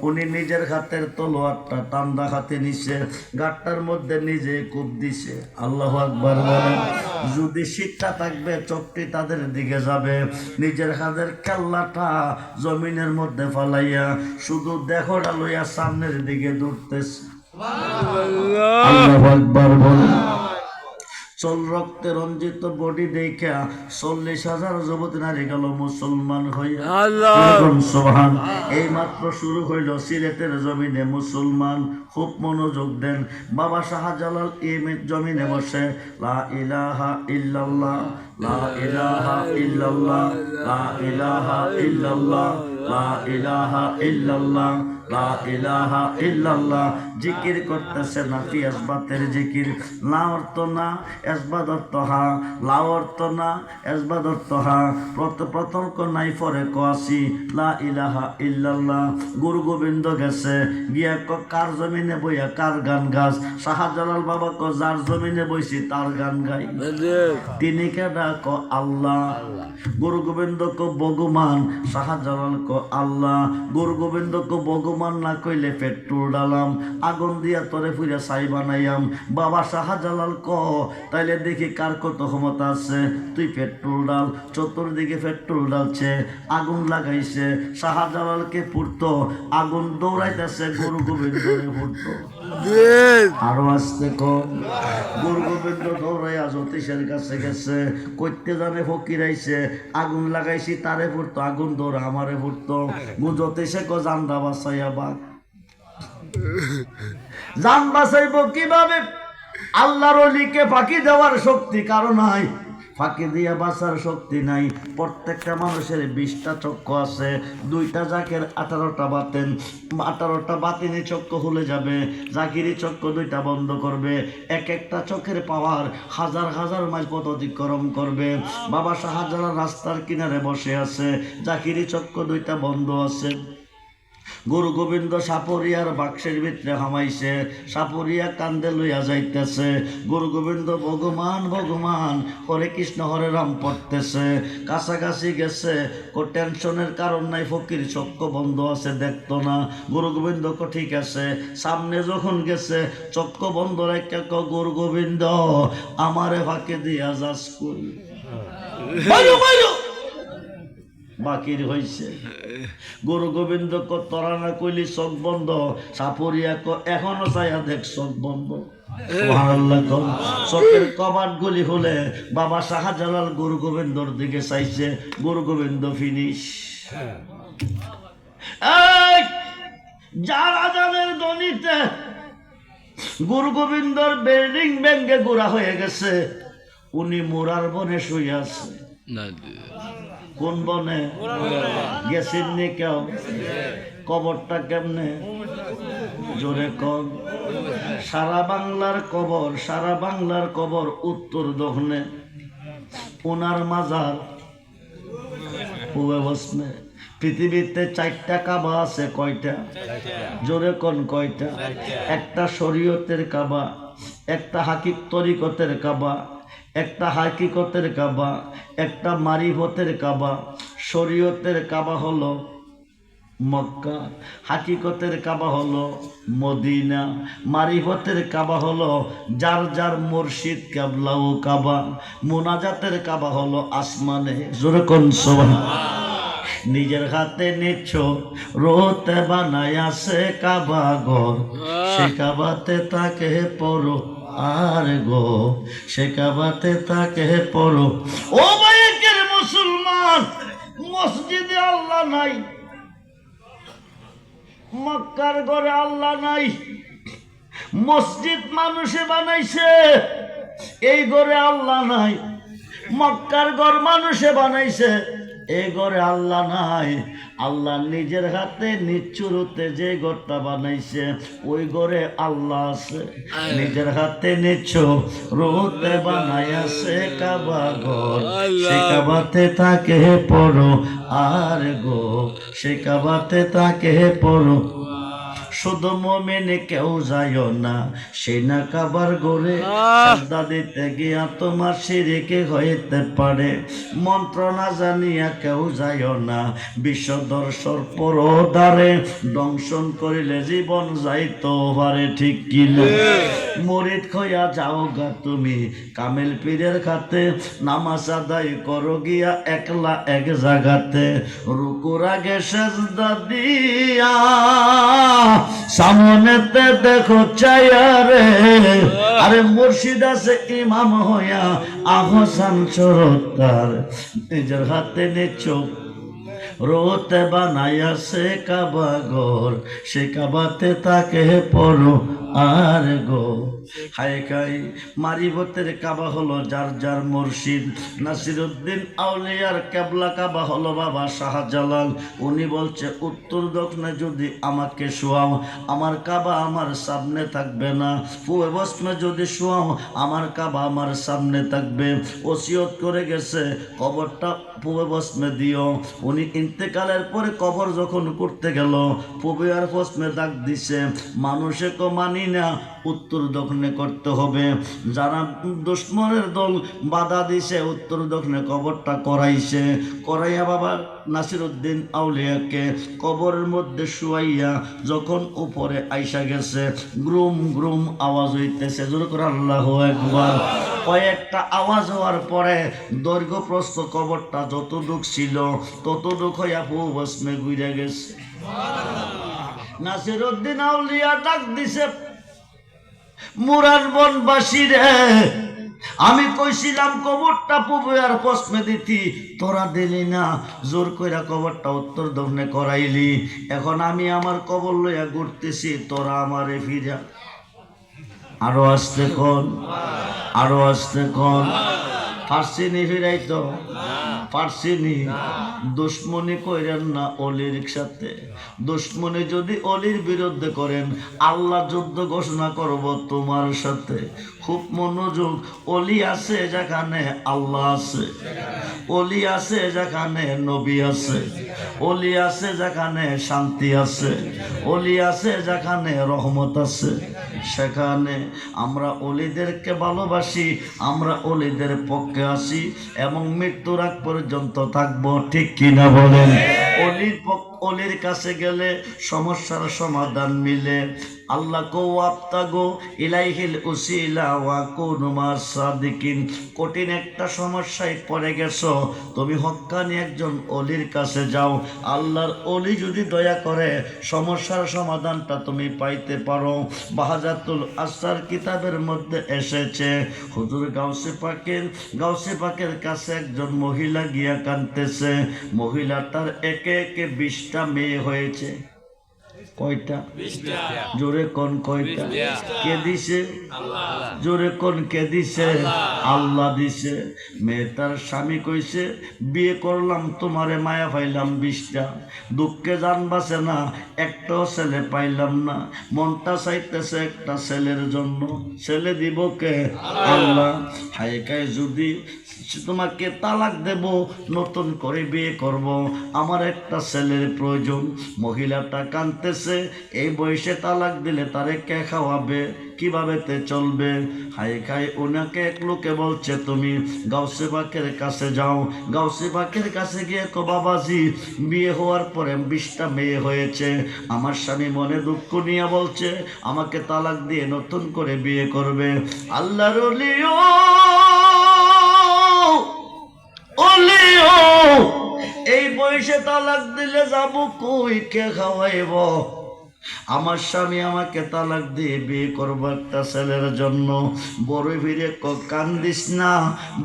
উনি নিজের হাতের তলোয়ারটা টান্দা হাতে নিছে, গাটটার মধ্যে নিজে কূপ দিছে। আল্লাহু আকবার বলেন। যদি শিক্ষা থাকবে চোখটি তাদের দিকে যাবে। নিজের হাতের কাল্লাটা জমিনের মধ্যে ফালাইয়া শুধু দেহটা লইয়া সামনের দিকে দৌড়তেছে। আল্লাহু আকবার বলেন। চল রক্তে রঞ্জিত বডি দেখা 40,000 যুবতী নারী গেল মুসলমান হইয়া। সুবহান। এই মাত্র শুরু হইল সিলেটের জমিনে মুসলমান। খুব মনোযোগ দেন। বাবা শাহজালাল এই জমিনে বসে লা ইলাহা ইল্লাল্লাহ লা ইলাহা ইল্লাল্লাহ লা ইলাহা ইল্লাল্লাহ লা ইলাহা ইল্লাল্লাহ লা ইলাহা ইল্লাল্লাহ জিকির করতেছে। নাফি আসবাতের জিকির। লা অর্থ না, আসবাদ অর্থ হা। লা অর্থ না, আসবাদ অর্থ হা। প্রথম নাই পরে কসি লা ইলাহা ইল্লাল্লাহ। গুরু গোবিন্দ গেছে গিয়া কার জমিনে বইয়া কার গান গাছ। শাহজালাল বাবা ক যার জমিনে বইছি তার গান গাই। তিনি কেডা? ক আল্লাহ। গুরু গোবিন্দ ক ভগবান। শাহজালাল ক আল্লাহ। গুরু গোবিন্দ ক ভগবান না কইলে পেট্রোল ডালাম, আগুন দিয়া তরে ফুইরা ছাই বানাইয়াম। বাবা শাহজালাল ক তাইলে দেখি কার কত ক্ষমতা আছে। তুই পেট্রোল ডাল। চতুর্দিকে পেট্রোল ডালছে, আগুন লাগাইছে। শাহজালালকে পুড়তো, আগুন দৌড়াইতেছে, গুরু গোবিন্দরে পুড়তো। আরো আসতে কম। গুরু গোবিন্দ দৌড়াইয়া জ্যোতিষের কাছে গেছে। কইতে জানে ফকির আইছে, আগুন লাগাইছি তারে পুড়তো, আগুন দৌড়া আমারে পুড়তো। জ্যোতিষে ক জানডা বাঁচাইয়া বাঘ। জান বাঁচাইব কিভাবে? আল্লাহর ওলিকে ফাঁকি দেওয়ার শক্তি কারো নাই, ফাঁকি দিয়া বাঁচার শক্তি নাই। প্রত্যেকটা মানুষের 20টা চক্ষু আছে। 2টা জাকের 18টা বাতেন। 18টা বাতিনি চক্ষু খুলে যাবে, জাকিরি চক্ষু 2টা বন্ধ করবে। এক একটা চোখের পাওয়ার হাজার হাজার মাইল পথ অতিক্রম করবে। বাবা শাহজালাল রাস্তার কিনারে বসে আছে, জাকিরি চক্ষু 2টা বন্ধ আছে। গুরু গোবিন্দ সাপরিয়ার বাক্সের ভিতরে হামাইছে, সাপরিয়া কান্দে লইয়া যাইতেছে। গুরু গোবিন্দ ভগবান ভগবান হরে কৃষ্ণ হরে রাম পড়তেছে। কাছাকাছি গেছে, কো টেনশনের কারণ নাই, ফকির চক্ষু বন্ধ আছে, দেখতো না। গুরু গোবিন্দ কো ঠিক আছে। সামনে যখন গেছে, চক্ষু বন্ধ রেখে কো গুরু গোবিন্দ আমারে ফাঁকে দিয়া যাস কই, বাইরো বাইরো। বাকির হইছে। গুরু গোবিন্দ ক তোরা না কইলি চোখ বন্ধ, সাপরিয়া ক এখনো চাইয়া দেখ চোখ বন্ধ। সুবহানাল্লাহ। চোখের কবাট গুলি হলে বাবা শাহজালাল গুরু গোবিন্দর দিকে চাইছে, গুরু গোবিন্দ ফিনিশ। যারা জানের দনিতে গুরু গোবিন্দর বিল্ডিং ভেঙ্গে গোড়া হয়ে গেছে, উনি মোরার বনে শুয়ে আছে। কোন বনে গেছেন নি কেউ? কবরটা কেমনে জোরে কর। সারা বাংলার কবর, সারা বাংলার কবর উত্তর দক্ষিণে। ওনার মাজার পূবে পশ্চিমে। পৃথিবীতে 4টা কাবা আছে, কয়টা জোরে কোন কয়টা? একটা শরীয়তের কাবা, একটা হাকিক তরিকতের কাবা, একটা হাকিকতের কাবা, একটা মারিফতের কাবা। শরীয়তের কাবা হলো মক্কা, হাকিকতের কাবা হলো মদিনা, মারিফতের কাবা হলো যার যার মুর্শিদ কেবলা ও কাবা, মুনাজাতের কাবা হলো আসমানে। জোরে কোন সুবহানাল্লাহ। নিজের হাতে নিচ্ছ রোতে বানায়াছে কাবা ঘর, সে কাবাতে তাকে পড়ো আর গো, সে কাবাতে তাকে পড়ো। ও ভাইয়ের মুসলমান, মসজিদে আল্লাহ নাই, মক্কার ঘরে আল্লাহ নাই। মসজিদ মানুষে বানাইছে, এই ঘরে আল্লাহ নাই। মক্কার ঘর মানুষে বানাইছে, এই ঘরে আল্লাহ নাই। আল্লাহ নিজের হাতে নিচ্ছুরতে যে ঘরটা বানাইছে, ওই ঘরে আল্লাহ আছে। নিজের হাতে নিচ্ছ রোতে বানাইছে কাবা ঘর, সে কাবাতে তাকে পড়ো আর গো, সে কাবাতে তাকে পড়ো। শুধু মুমিনে কেউ যায় না সে না কাবার ঘরে, সাজদা দিতে গিয়া তোমার শিরকে হইতে পারে। মন্ত্র না জানিয়া কেউ যায় না বিশ্বদর্শর পরদারে, দংশন করিলে জীবন যাইতো পারে, ঠিক কিনা? মুরিদ হইয়া যাও গা তুমি কামেল পীরের খাতে, নামাজ আদায় করো গিয়া একলা এক জায়গাতে। রুকুর আগে সেজদা দিয়া সামনেতে দেখো চায়ারে, আরে মুর্শিদ আছে ইমাম হইয়া আহসান সরতার, নিজের হাতে নিচ্ছ রোতে বানাইয়াছে কাবা ঘর, সে কাবাতে তাকে পড়ো আর গো। হায় খাই মারিবতের কাবা হলো যার যার মুর্শিদ। নাসিরউদ্দিন আউলিয়ার কেবলা কাবা হলো বাবা শাহজালাল। উনি বলছে উত্তর দক্ষিণে যদি আমাকে শোয়াও, আমার কাবা আমার সামনে থাকবে না। পূবে পশ্চিমে যদি শোয়াও, আমার কাবা আমার সামনে থাকবে। ওসিয়ত করে গেছে কবরটা পূবে পশ্চিমে দিও। উনি ইন্তেকালের পরে কবর যখন করতে গেল, পূবে আর পশ্চিমে দাগ দিছে। মানুষে তো মানি না, উত্তর দক্ষিণে করতে হবে। যারা দুশ্মনের দল বাধা দিছে, উত্তর দক্ষিণে কবরটা করাইছে। করাইয়া বাবা নাসিরউদ্দিন আউলিয়াকে কবরের মধ্যে শুয়াইয়া যখন উপরে আইসা গেছে, গ্রুম গ্রুম আওয়াজ হইতেছে। জোরে করে আল্লাহু আকবার। কয়েকটা আওয়াজ হওয়ার পরে দৈর্ঘ্য প্রস্থ কবরটা যতটুক ছিল ততটুক হইয়া পূর্বশ্মে ঘুরে গেছে। নাসিরউদ্দিন আউলিয়া ডাক দিছে, মুরার বনবাসী রে, আমি কইছিলাম কবরটা পূবে আর পশ্চিমে দিতি, তোরা দিলি না। জোর কইরা কবরটা উত্তর দক্ষিণে করাইলি। এখন আমি আমার কবর লইয়া ঘুরতেছি, তোরা আমারে ফিরা। আরো আসতে কোন, আরো আসতে কোন। ফার্সি নি ফিরাইতো, পারছিনি? দুশ্মনী কইরেন না অলির সাথে। দুশ্মনী যদি অলির বিরুদ্ধে করেন, আল্লাহ যুদ্ধ ঘোষণা করব তোমার সাথে। খুব মনোযোগ। অলি আছে যেখানে আল্লাহ আছে, অলি আছে যেখানে নবী আছে, অলি আছে যেখানে শান্তি আছে, অলি আছে যেখানে রহমত আছে, সেখানে আমরা অলিদেরকে ভালোবাসি, আমরা অলিদের পক্ষে আসি এবং মৃত্যুর আগ পর্যন্ত থাকবো। ঠিক কিনা বলেন? অলির কাছে গেলে সমস্যার সমাধান মিলে। আল্লাহ কো আবতাগো ইলাইহিল উসিলা ওয়া কুনু মাস সাদিকিন। কঠিন একটা সমস্যায় পড়ে গেছো, তুমি হক্কানি একজন অলির কাছে যাও। আল্লাহর অলি যদি দয়া করে সমস্যার সমাধানটা তুমি পাইতে পারো। বাহাজাতুল আসার কিতাবের মধ্যে এসেছে, হুজুর গাউসে পাকের কাছে একজন মহিলা গিয়া কাঁদতেছে। মহিলাটার একে একে 20টা মেয়ে হয়েছে। কয়টা? জোরে কোন কয়টা? কে দিছে? জোরে কোন কে দিছে? আল্লাহ দিছে। মেয়েটার স্বামী কইছে, বিয়ে করলাম তোমারে, মায়া পাইলাম 20টা, দুঃখে জান বাঁচে না, একটাও ছেলে পাইলাম না, মনটা চাইতেছে একটা ছেলের জন্য। ছেলে দিব কে? আল্লাহ। হাইকায় যদি তোমাকে তালাক দেব, নতুন করে বিয়ে করব, আমার একটা ছেলের প্রয়োজন। মহিলাটা কাঁদতেছে, এই বয়সে তালাক দিলে তারে কে খাওয়াবে, কিভাবে তে চলবে? হাই খাই ওনাকে এক লোকে বলছে, তুমি গাউসে পাকের কাছে যাও। গাউসে পাকের কাছে গিয়ে কো, বাবাজি বিয়ে হওয়ার পরে 20টা মেয়ে হয়েছে, আমার স্বামী মনে দুঃখ নিয়ে বলছে আমাকে তালাক দিয়ে নতুন করে বিয়ে করবে। আল্লাহর ওলিও এই বয়সে তালাক দিলে যাব কই, কে খাওয়াইব? আমার স্বামী আমাকে তালাক দিয়ে বিয়ে করবো একটা ছেলের জন্য। বড় ভিড়ে কান্দিস না,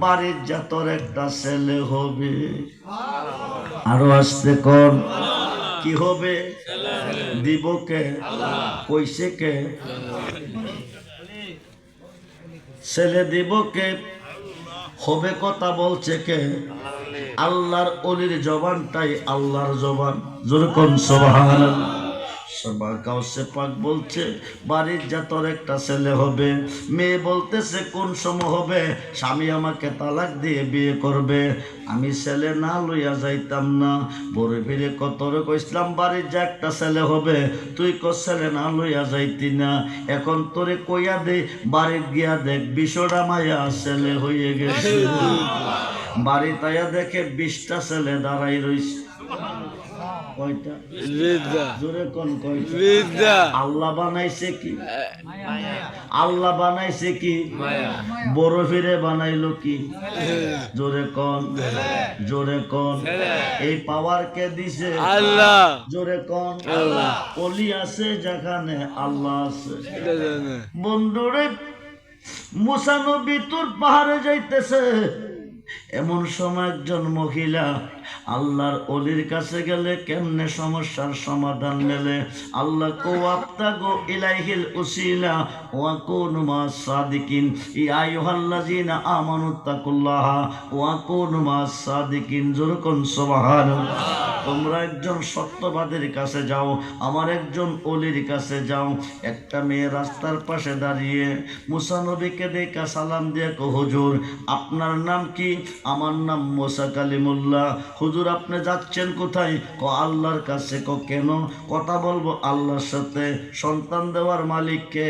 বাড়ির যা তোর একটা ছেলে হবে। আরো আসতে কর, কি হবে? দিব কে? কইছে কে? ছেলে দিব কে? হবে কথা বলছে কে? আল্লাহর অলির জবানটাই আল্লাহর জবান। জোরে কোন সুবহানাল্লাহ। গাউসে পাক বলছে, বাড়ির যা তোর একটা ছেলে হবে। মেয়ে বলতেছে কোন সময় হবে? স্বামী আমাকে তালাক দিয়ে বিয়ে করবে, আমি ছেলে না লইয়া যাইতাম না। বড় ফিরে কতরে কইসলাম বাড়ির যা একটা ছেলে হবে, তুই কো ছেলে না লইয়া যাইতি না। এখন তোরে কইয়া দে, বাড়ির গিয়া দেখ 20টা মায়া ছেলে হইয়ে গেছে। বাড়ি তাইয়া দেখে 20টা ছেলে দাঁড়াই রইছে। কয়টা? জোরে কোন কয়টা? আল্লাহ বানাইছে কি? আল্লাহ বানাইছে কি? বড় ফিরে বানাইলো কি? জোরে কোন, জোরে কোন। এই পাওয়ার কে দিছে? আল্লাহ। জোরে কোন। আল্লাহ। অলি আছে যেখানে আল্লাহ আছে। বন্ধুরে, মুসা নবী তুর পাহাড়ে যাইতেছে, এমন সময় একজন মহিলা আল্লাহর অলির কাছে গেলে কেমনে সমস্যার সমাধান মেলে। আল্লাহ কো আবতাগো ইলাইহিল উসিলা ওয়া কুনু মাস সাদিকিন। ইয়া আইয়ুহাল্লাযিনা আমানুত্তাকুল্লাহা ওয়া কুনু মাস সাদিকিন। জোরে কোন সুবহানাল্লাহ। তোমরা একজন সত্যবাদীর কাছে যাও, আমার একজন অলির কাছে যাও। একটা মেয়ে রাস্তার পাশে দাঁড়িয়ে মুসা নবীকে দেখা সালাম দিয়ে কো, হুজুর আপনার নাম কি? আমার নাম মুসা কালিমুল্লাহ। হুজুর আপনি যাচ্ছেন কোথায়? কো আল্লাহর কাছে। কো কেন? কথা বলবো আল্লাহর সাথে। সন্তান দেওয়ার মালিক কে?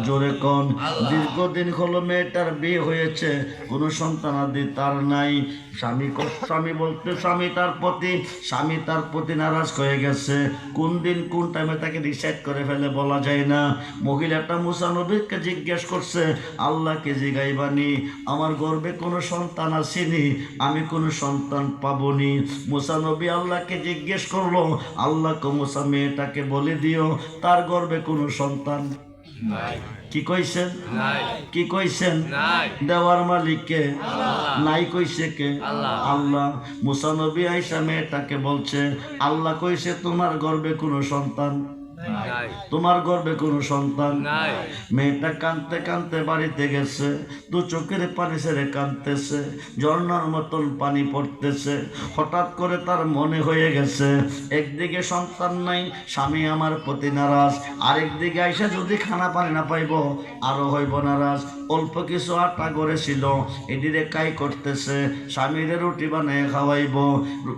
জোরে কোন। দীর্ঘদিন হলো মেয়েটার বিয়ে হয়েছে, কোনো সন্তানাদি তার নাই। স্বামী বলতে স্বামী তার প্রতি নারাজ হয়ে গেছে। কোন দিন কোন টাইমে তাকে ডিসাইড করে ফেলে বলা যায় না। মহিলাটা মুসা নবীকে জিজ্ঞেস করছে, আল্লাহকে জিগাইবানি আমার গর্ভে কোনো সন্তান আসেনি, আমি কোনো সন্তান পাবনি। মুসা নবী আল্লাহকে জিজ্ঞেস করলো, আল্লাহকে মুসা মেয়েটাকে বলে দিও তার গর্ভে কোনো সন্তান কি কইছেন? কি কইছেন? দেওয়ার মালিক কে? নাই কইছে কে? আল্লাহ। মুসা নবী আয়েশা মেয়েটাকে বলছে, আল্লাহ কইছে তোমার গর্ভে কোনো সন্তান নাই তোমার গর্ভে কোনো সন্তান নাই মেয়েটা কাঁদতে কাঁদতে বাড়িতে গেছে, দু চোখের পানি ছেড়ে কাঁদতেছে, ঝর্ণার মতন পানি পড়তেছে। হঠাৎ করে তার মনে হয়ে গেছে একদিকে সন্তান নাই, স্বামী আমার প্রতি নারাজ, আরেকদিকে আইসা যদি খানা পানি না পাইব আরো হইব নারাজ। অল্প কিছু আটা করেছিল, এদিকে কাই করতেছে, স্বামীরে রুটি বানিয়ে খাওয়াইব,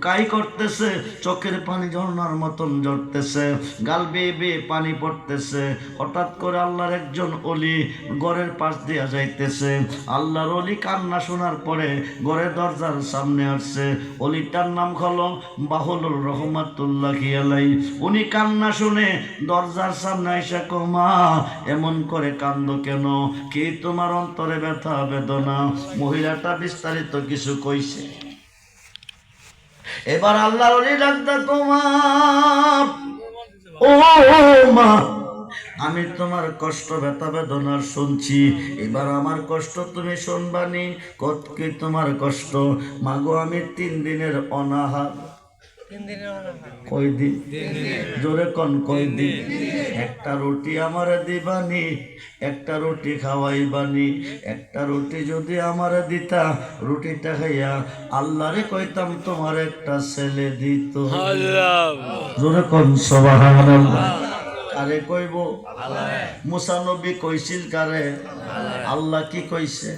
কাই করতেছে, চোখের পানি ঝর্ণার মতন ঝরতেছে, গাল বেয়ে বেয়ে পানি পড়তেছে। হঠাৎ করে আল্লাহর একজন অলি ঘরের পাশ দিয়া যাইতেছে। আল্লাহর অলি কান্না শোনার পরে ঘরের দরজার সামনে আসছে। অলিটার নাম হলো বাহুলুর রহমাতুল্লাহি আলাইহি। উনি কান্না শুনে দরজার সামনে আইসা কমা এমন করে কান্দো কেন, কি তোমার অন্তরে ব্যথা বেদনা? মহিলাটা বিস্তারিত কিছু কইছে। এবার আল্লাহর ওলি ডাকতা, তোমার ও মা, আমি তোমার কষ্ট ব্যথা বেদনা শুনছি, এবার আমার কষ্ট তুমি শুনবানি। কত কি তোমার কষ্ট? মাগো আমি 3 দিনের অনাহার। কয়দিন? জোরে কোন কয়দিন? একটা রুটি আমারে দিবানি, একটা রুটি খাওয়াইবানি। একটা রুটি যদি আমারে দিতা, রুটিটা খাইয়া আল্লাহরে কইতাম তোমার একটা ছেলে দিত। আল্লাহ জোরে কোন সুবহানাল্লাহ। কারে কইব? মুসা নবী কইছিল কারে? আল্লাহ কি কইছে?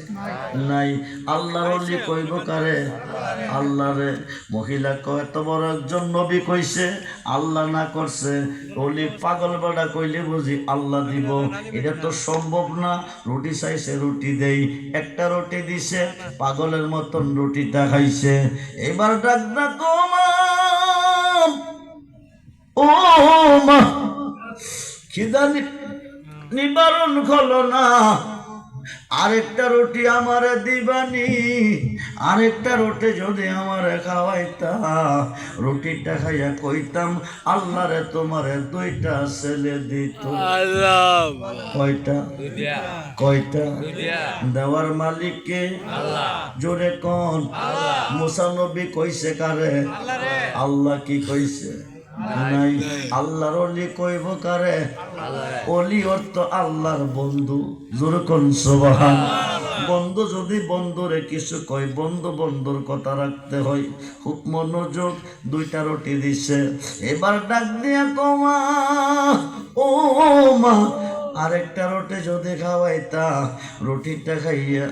নাই। আল্লাহর ওলি কইব কারে? আল্লাহরে। মহিলা কয় এত বড় একজন নবী কইছে, আল্লাহ না করছে, ওলি পাগল বেড়া কইলে বুঝি আল্লাহ দিব? এটা তো সম্ভব না। রুটি চাইছে, রুটি দেই, একটা রুটি দিছে, পাগলের মতন রুটিটা খাইছে। এবার ডাক ডাক ও মা, খিদা নিবারণ হলো না, আরেকটা রুটি আমারে দিবানি, আরেকটা রুটি যদি আমারে খাওয়াইতা, রুটিটা খাইয়া কইতাম আল্লাহরে তোমারে 2টা ছেলে দিত। আল্লাহ কয়টা? দুনিয়া কয়টা? দুনিয়া দেওয়ার মালিককে আল্লাহ জোরে কোন? মুসা নবী কইছে কারে? আল্লাহ কি কইছে? নাই। আল্লাহর ওলি কইব কারে? ওলি অর্থ আল্লাহর বন্ধু। জোরে কোন সুবহান। বন্ধু যদি বন্ধুরে কিছু কয়, বন্ধু বন্ধুর কথা রাখতে হয়। খুব মনোযোগ। 2টা রুটি দিছে। এবার ডাক দিয়া কমা ও মা, আরেকটা রুটি যদি খাওয়াইতা, রুটিটা খাইয়া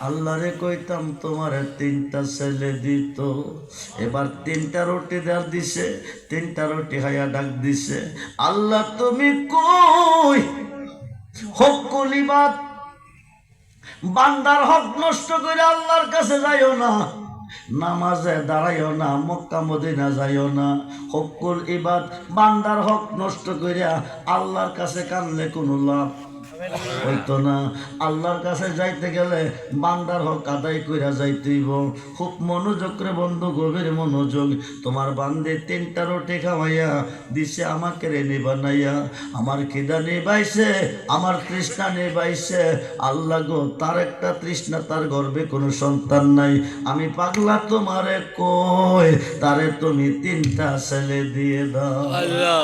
আল্লাহরে কইতাম তোমার 3টা ছেলে দিত। এবার 3টা রুটি দেওয়ার দিছে, 3টা রুটি খাইয়া ডাক দিছে, আল্লাহ তুমি কই? হক কলিবাত, বান্দার হক নষ্ট করে আল্লাহর কাছে যাইও না, নামাজে দাঁড়াইও না, মক্কা মদিনা যাইও না। হকুল ইবাদ, বান্দার হক নষ্ট করিয়া আল্লাহর কাছে কানলে কোনো লাভ হইতো না। আল্লাহর কাছে যাইতে গেলে বান্দার হক আদায় কইরা যাইতেইব। খুব মনোযোগ রে বন্ধু, গভীর মনোযোগ। তোমার বান্দে 3টা রুটি খাওয়াইয়া দিছে আমাকে রেনে বানাইয়া, আমার খিদা নিবাইছে, আমার তৃষ্ণা নিবাইছে। আল্লাহ গো, তার একটা তৃষ্ণা, তার গর্ভে কোনো সন্তান নাই। আমি পাগলা তোমারে কই, তারে তুমি 3টা ছেলে দিয়ে দাও। আল্লাহ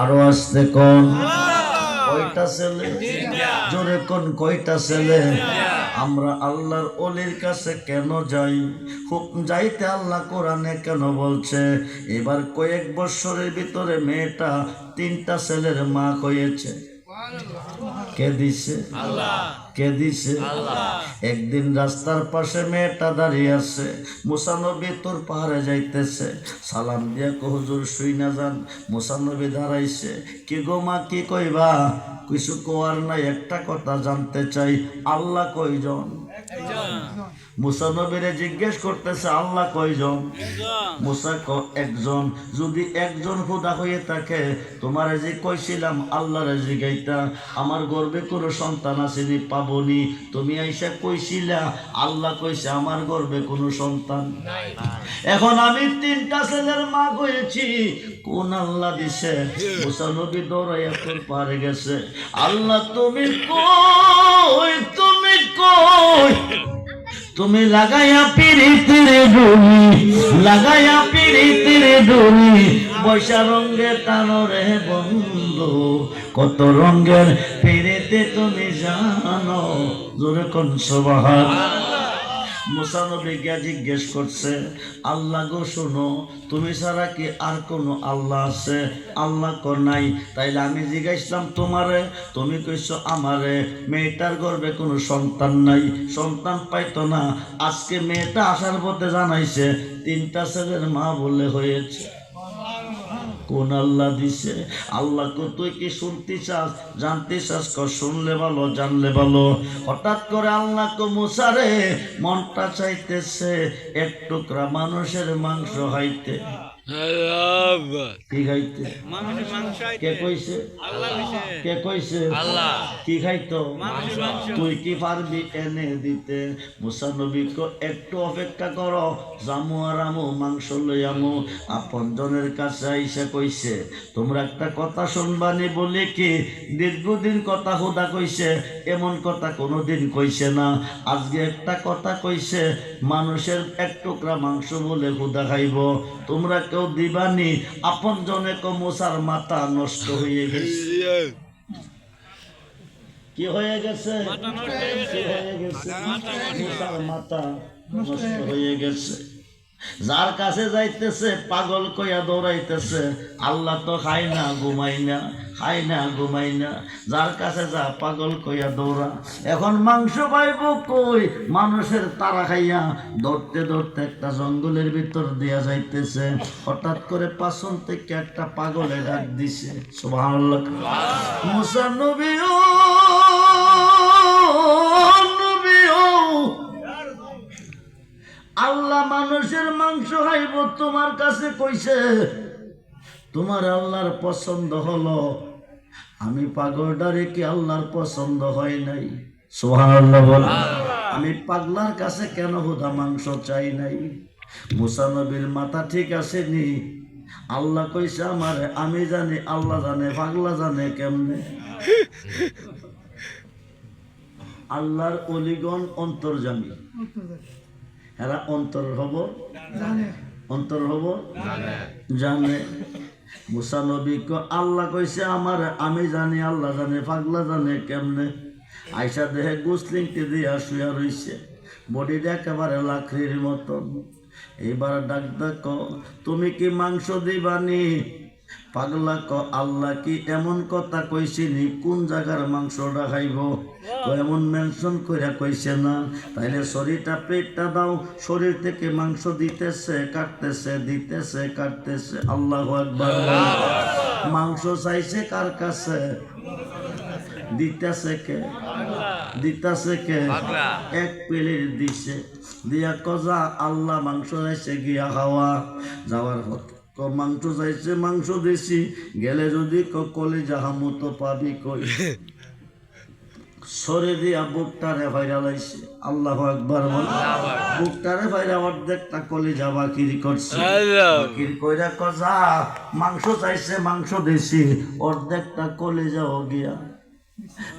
আরো আসতে কোন? কয়টা ছেলে? জোরে কোন কয়টা ছেলে? আমরা আল্লাহর ওলির কাছে কেন যাই? হুকুম যাইতে আল্লাহ কোরআনে কেন বলছে? এবার কয়েক বছরের ভিতরে মেয়েটা 3টা ছেলের মা হয়েছে। কে দিছে? কে দিছে? একদিন রাস্তার পাশে মেয়েটা দাঁড়িয়ে আছে। মুসা নবী তোর পাহাড়ে যাইতেছে, সালাম দিয়া কো হুজুর শুই না যান। মুসা নবী দাঁড়াইছে, কি গো মা কি কইবা? কিছু কোয়ার নাই, একটা কথা জানতে চাই, আল্লাহ কয়জন? মুসা নবীরে জিজ্ঞেস করতেছে আল্লাহ কয়জন? মুসা একজন। যদি একজন খোদা হয়ে থাকে, তোমার যে কইছিলাম আল্লাহরে জিগাইতা, আমার গর্ভে কোনো সন্তান আসেনি, পাবনি, তুমি আইসা কইছিলা আল্লাহ কইছে আমার গর্ভে কোনো সন্তান। এখন আমি 3টা ছেলের মা হয়েছি, কোন আল্লাহ দিছে? মুসা নবী দৌড়াইয়া তোর পারে গেছে, আল্লাহ তুমি কই? তুমি কই? তুমি লাগাইয়া পিরিতের ডুরি, লাগাইয়া পিরিতের ডুরি, বৈশা রঙ্গে টানো রে বন্ধু, কত রঙ্গের পিরিতে তুমি জানো, জোরে কোন সুবহানাল্লাহ। মুসা নবী গিয়া জিজ্ঞেস করছে, আল্লাহ গো শোনো, তুমি ছাড়া কি আর কোনো আল্লাহ আছে? আল্লাহ কো নাই। তাইলে আমি জিজ্ঞাসলাম তোমারে, তুমি কইছো আমারে মেয়েটার গর্ভে কোনো সন্তান নাই, সন্তান পাইতো না, আজকে মেয়েটা আসার পথে জানাইছে 3টা ছেলের মা বলে হয়েছে। কোন আল্লাহ দিছে? আল্লাহ কো তুই কি শুনতে চাস, জানতে চাস? ক শুনলে ভালো, জানলে ভালো। হঠাৎ করে আল্লাহ কো মুসা রে, মনটা চাইতেছে এক টুকরা মানুষের মাংস খাইতে। কি খাইতে? কে কইছে? কে কইছে? কি খাইতো? তুই কি পারবি এনে দিতে? মুসা নবী কো একটু অপেক্ষা করো, জামু আর আমু মাংস লই আমু। আপন জনের কাছে আইসা কইছে, তোমরা একটা কথা শুনবানি বলে কি দীর্ঘদিন কথা হুদা কইছে, এমন কথা কোনোদিন কইছে না। আজকে একটা কথা কইছে, মানুষের এক টুকরা মাংস বলে হুদা খাইব, তোমরা কেউ দিবানি? আপন জনে কো মুসার মাথা নষ্ট হয়ে গেছে। কি হয়ে গেছে? কি হয়ে গেছে? মুসার মাথা নষ্ট হয়ে গেছে। যার কাছে যাইতেছে পাগল কইয়া দৌড়াইতেছে, আল্লাহ তো খাই না ঘুমাই না, খাই না ঘুমাই না, যার কাছে যা পাগল কইয়া দৌড়া। এখন মাংস পাইব কই? মানুষের তারা খাইয়া দৌড়তে দৌড়তে একটা জঙ্গলের ভিতর দিয়া যাইতেছে, হঠাৎ করে পাছন থেকে একটা পাগলে ডাক দিছে, সুবহানাল্লাহ। মুসা নবী ও নবী ও, আল্লাহ মানুষের মাংস খাইব তোমার কাছে কইছে, তোমার আল্লাহর পছন্দ হলো, আমি পাগলটারে কি আল্লাহর পছন্দ হয় নাই? সুবহানাল্লাহ বল। আমি পাগলার কাছে কেন হুদা মাংস চাই নাই? মুসা নবীর মাথা ঠিক আছে নি? আল্লাহ কইছে আমারে, আমি জানি, আল্লাহ জানে, পাগলা জানে কেমনে? আল্লাহর অলিগণ অন্তর্যামী, এরা অন্তর হব অন্তর হব জানে। মুসা নবী কো আল্লাহ কইছে আমার, আমি জানি, আল্লাহ জানে, পাগলা জানে কেমনে? আইসা দেহে গুসলিংটি দিয়া শুয়া রইছে, বডিটা একেবারে লাকড়ির মতন। এইবার ডাক ডাক, তুমি কি মাংস দিবানি? পাগলা ক আল্লাহ কি এমন কথা কইছিনি কোন জায়গার মাংসটা খাইব? এমন মেনশন কইরা কইছে না। তাইলে শরীরটা পেটটা দাও, শরীর থেকে মাংস দিতেছে, কাটতেছে, দিতেছে, কাটতেছে। আল্লাহু আকবার। মাংস চাইছে কার কাছে? দিতেছে কে? দিতেছে কে? এক প্লেট দিছে, দিয়া কজা আল্লাহ মাংস চাইছে, গিয়া খাওয়া। যাওয়ার পথে মাংস চাইছে, মাংস দিছি, গেলে যদি কলেজা হামু তো পাবি কই? সরে দিয়া বুকটারে ভাইরা লাইছে। আল্লাহু আকবার বল। বুকটারে ভাইরা অর্ধেকটা কলেজা বাকির করছে, বাকির কইরা কজা মাংস চাইছে, মাংস দিছি, অর্ধেকটা কলেজাও গিয়া।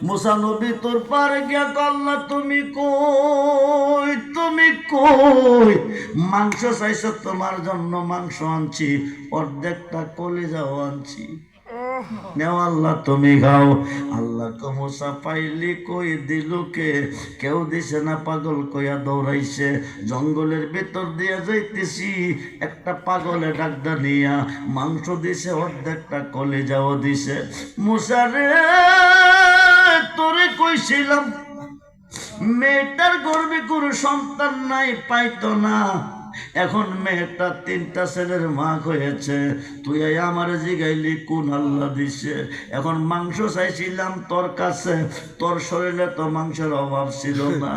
মুসা নবী তোর পারে গিয়া আল্লাহ তুমি কই, তুমি কই? মাংস চাইছো, তোমার জন্য মাংস আনছি, অর্ধেকটা কলিজাও আনছি, নেও আল্লাহ তুমি খাও। আল্লাহ কো মুসা পাইলি কই, দিলু কে? কেউ দিছে না, পাগল কইয়া দৌড়াইছে। জঙ্গলের ভিতর দিয়া যাইতেছি, একটা পাগলে ডাকদা নিয়া মাংস দিছে, অর্ধেকটা কলিজাও দিছে। মুসা রে, তোরে কইছিলাম মেয়েটার গর্ভে কোনো সন্তান নাই, পাইতো না, এখন মেয়েটা 3টা ছেলের মা হয়েছে, তুই আমার জিগাইলি কোন আল্লাহ দিছে? এখন মাংস চাইছিলাম তোর কাছে, তোর শরীরে তো মাংসের অভাব ছিল না,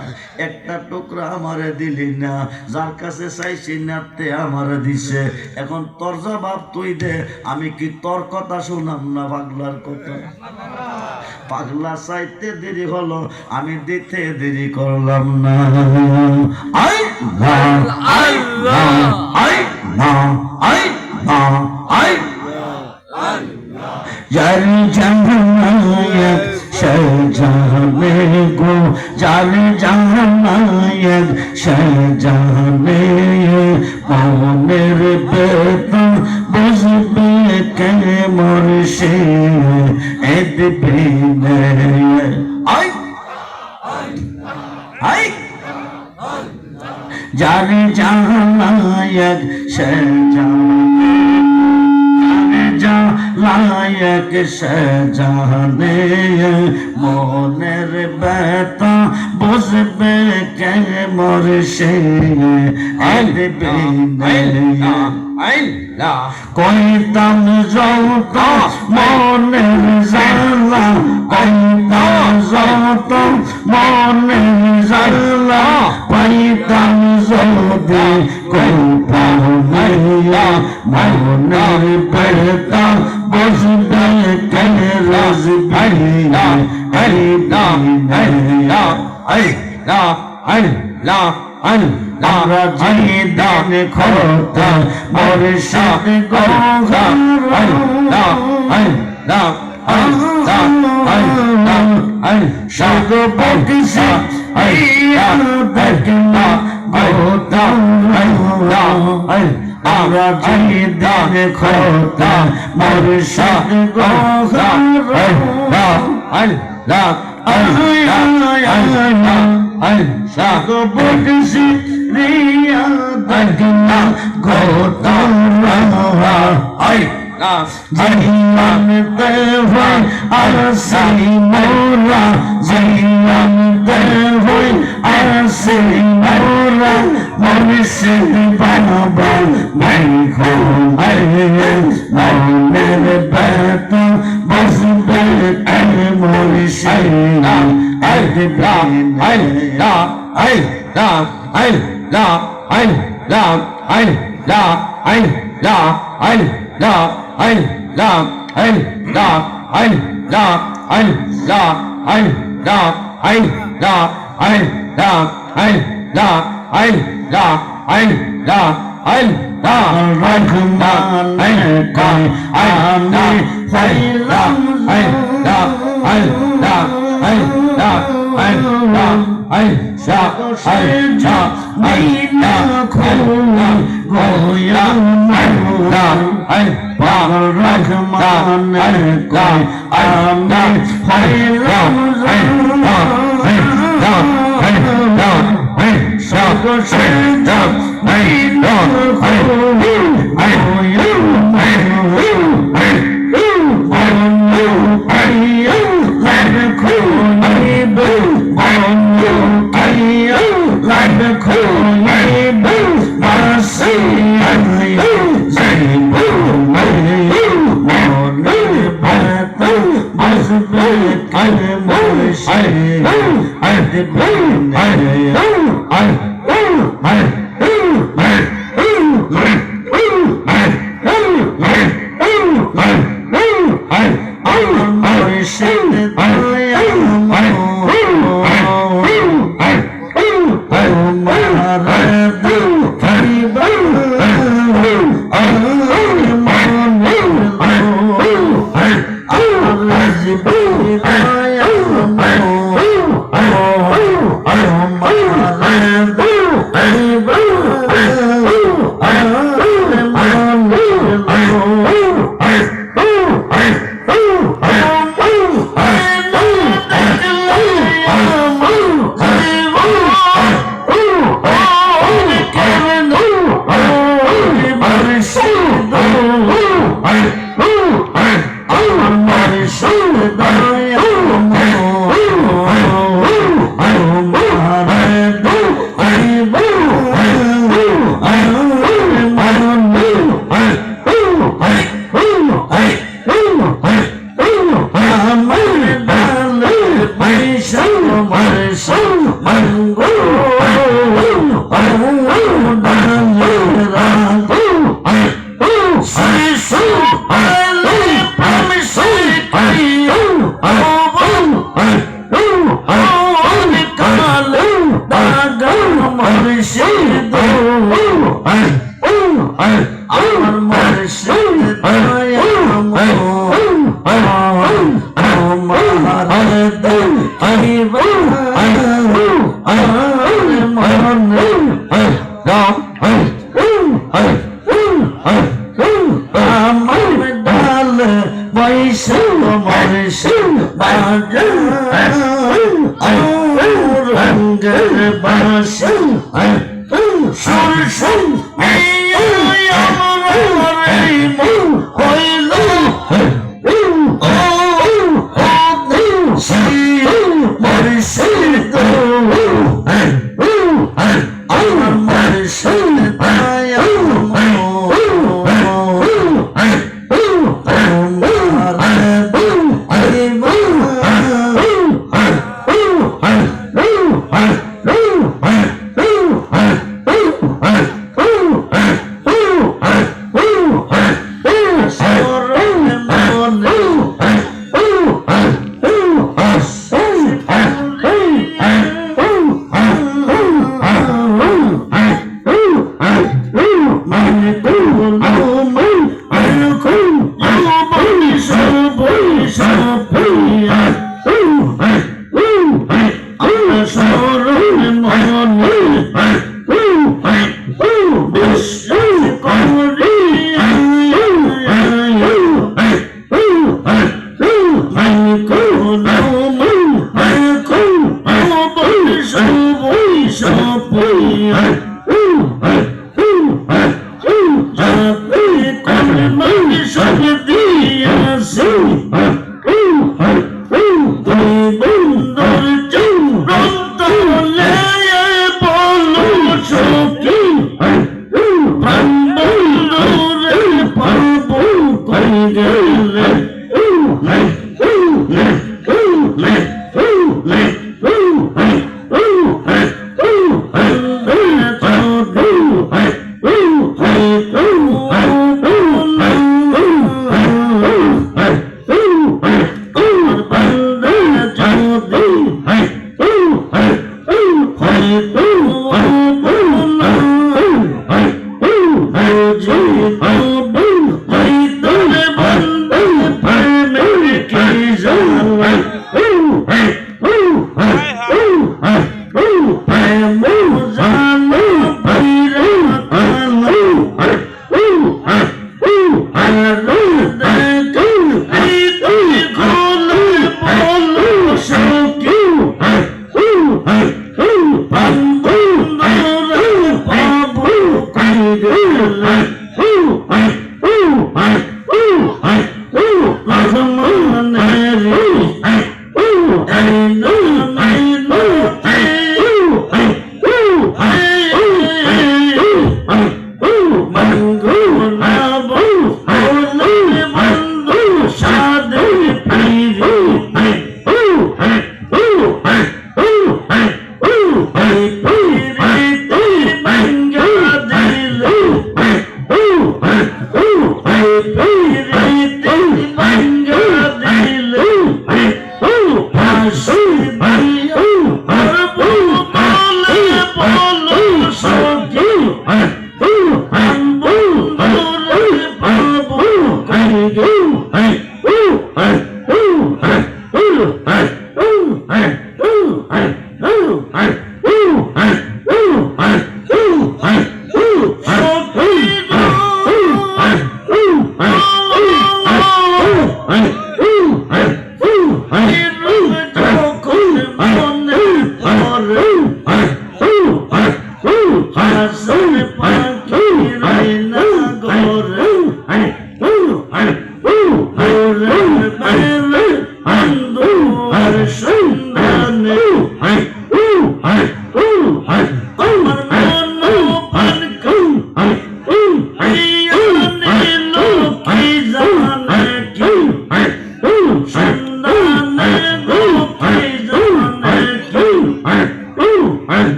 একটা টুকরা আমারে দিলি না, যার কাছে চাইছি না তে আমারে দিছে, এখন তোর জবাব তুই দে, আমি কি তোর কথা শুনাম না পাগলার কথা? পাগলা চাইতে দেরি হলো, আমি দিতে দেরি করলাম না। আই না আই না আই না আই না আই যার জাহান জানে গো জানে জানায় সে জানে মনের বেদনা বুঝবে কে মরশে এদ বিনে আই আই জানে জানায় সে লায়ক সজানে মনের ব্যথা বুঝবে কে মরশে কইতাম যত মনের জালা কইতাম যত মনের জালা পাইতাম যদি কইতাম মনের ব্যথা বুঝবে কে রাজবে আমরা জিদান খোতা মুর্শিদ গোহর সগ বকশি ইয়া দেখনা গোতা আমরা জিদান খোতা মুর্শিদ গোহর সগ বকশি রিয়া দেখনা গোতা জিয়ান দেওয়া আরসি মোরা জিয়ান দেওয়া আরসি মোরা মুর্শিদ বাবা নাই মনের ব্যথা বুঝবে কে মুর্শিদ Hey, বৈশাখ মরশুম বাজার রঙের বাসি সুরসুম হইল মরশুম আমার মরশুম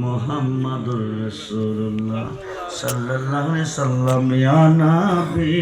মুহাম্মাদুর রাসূলুল্লাহ সাল্লাল্লাহু আলাইহি সাল্লাম ইয়া নবী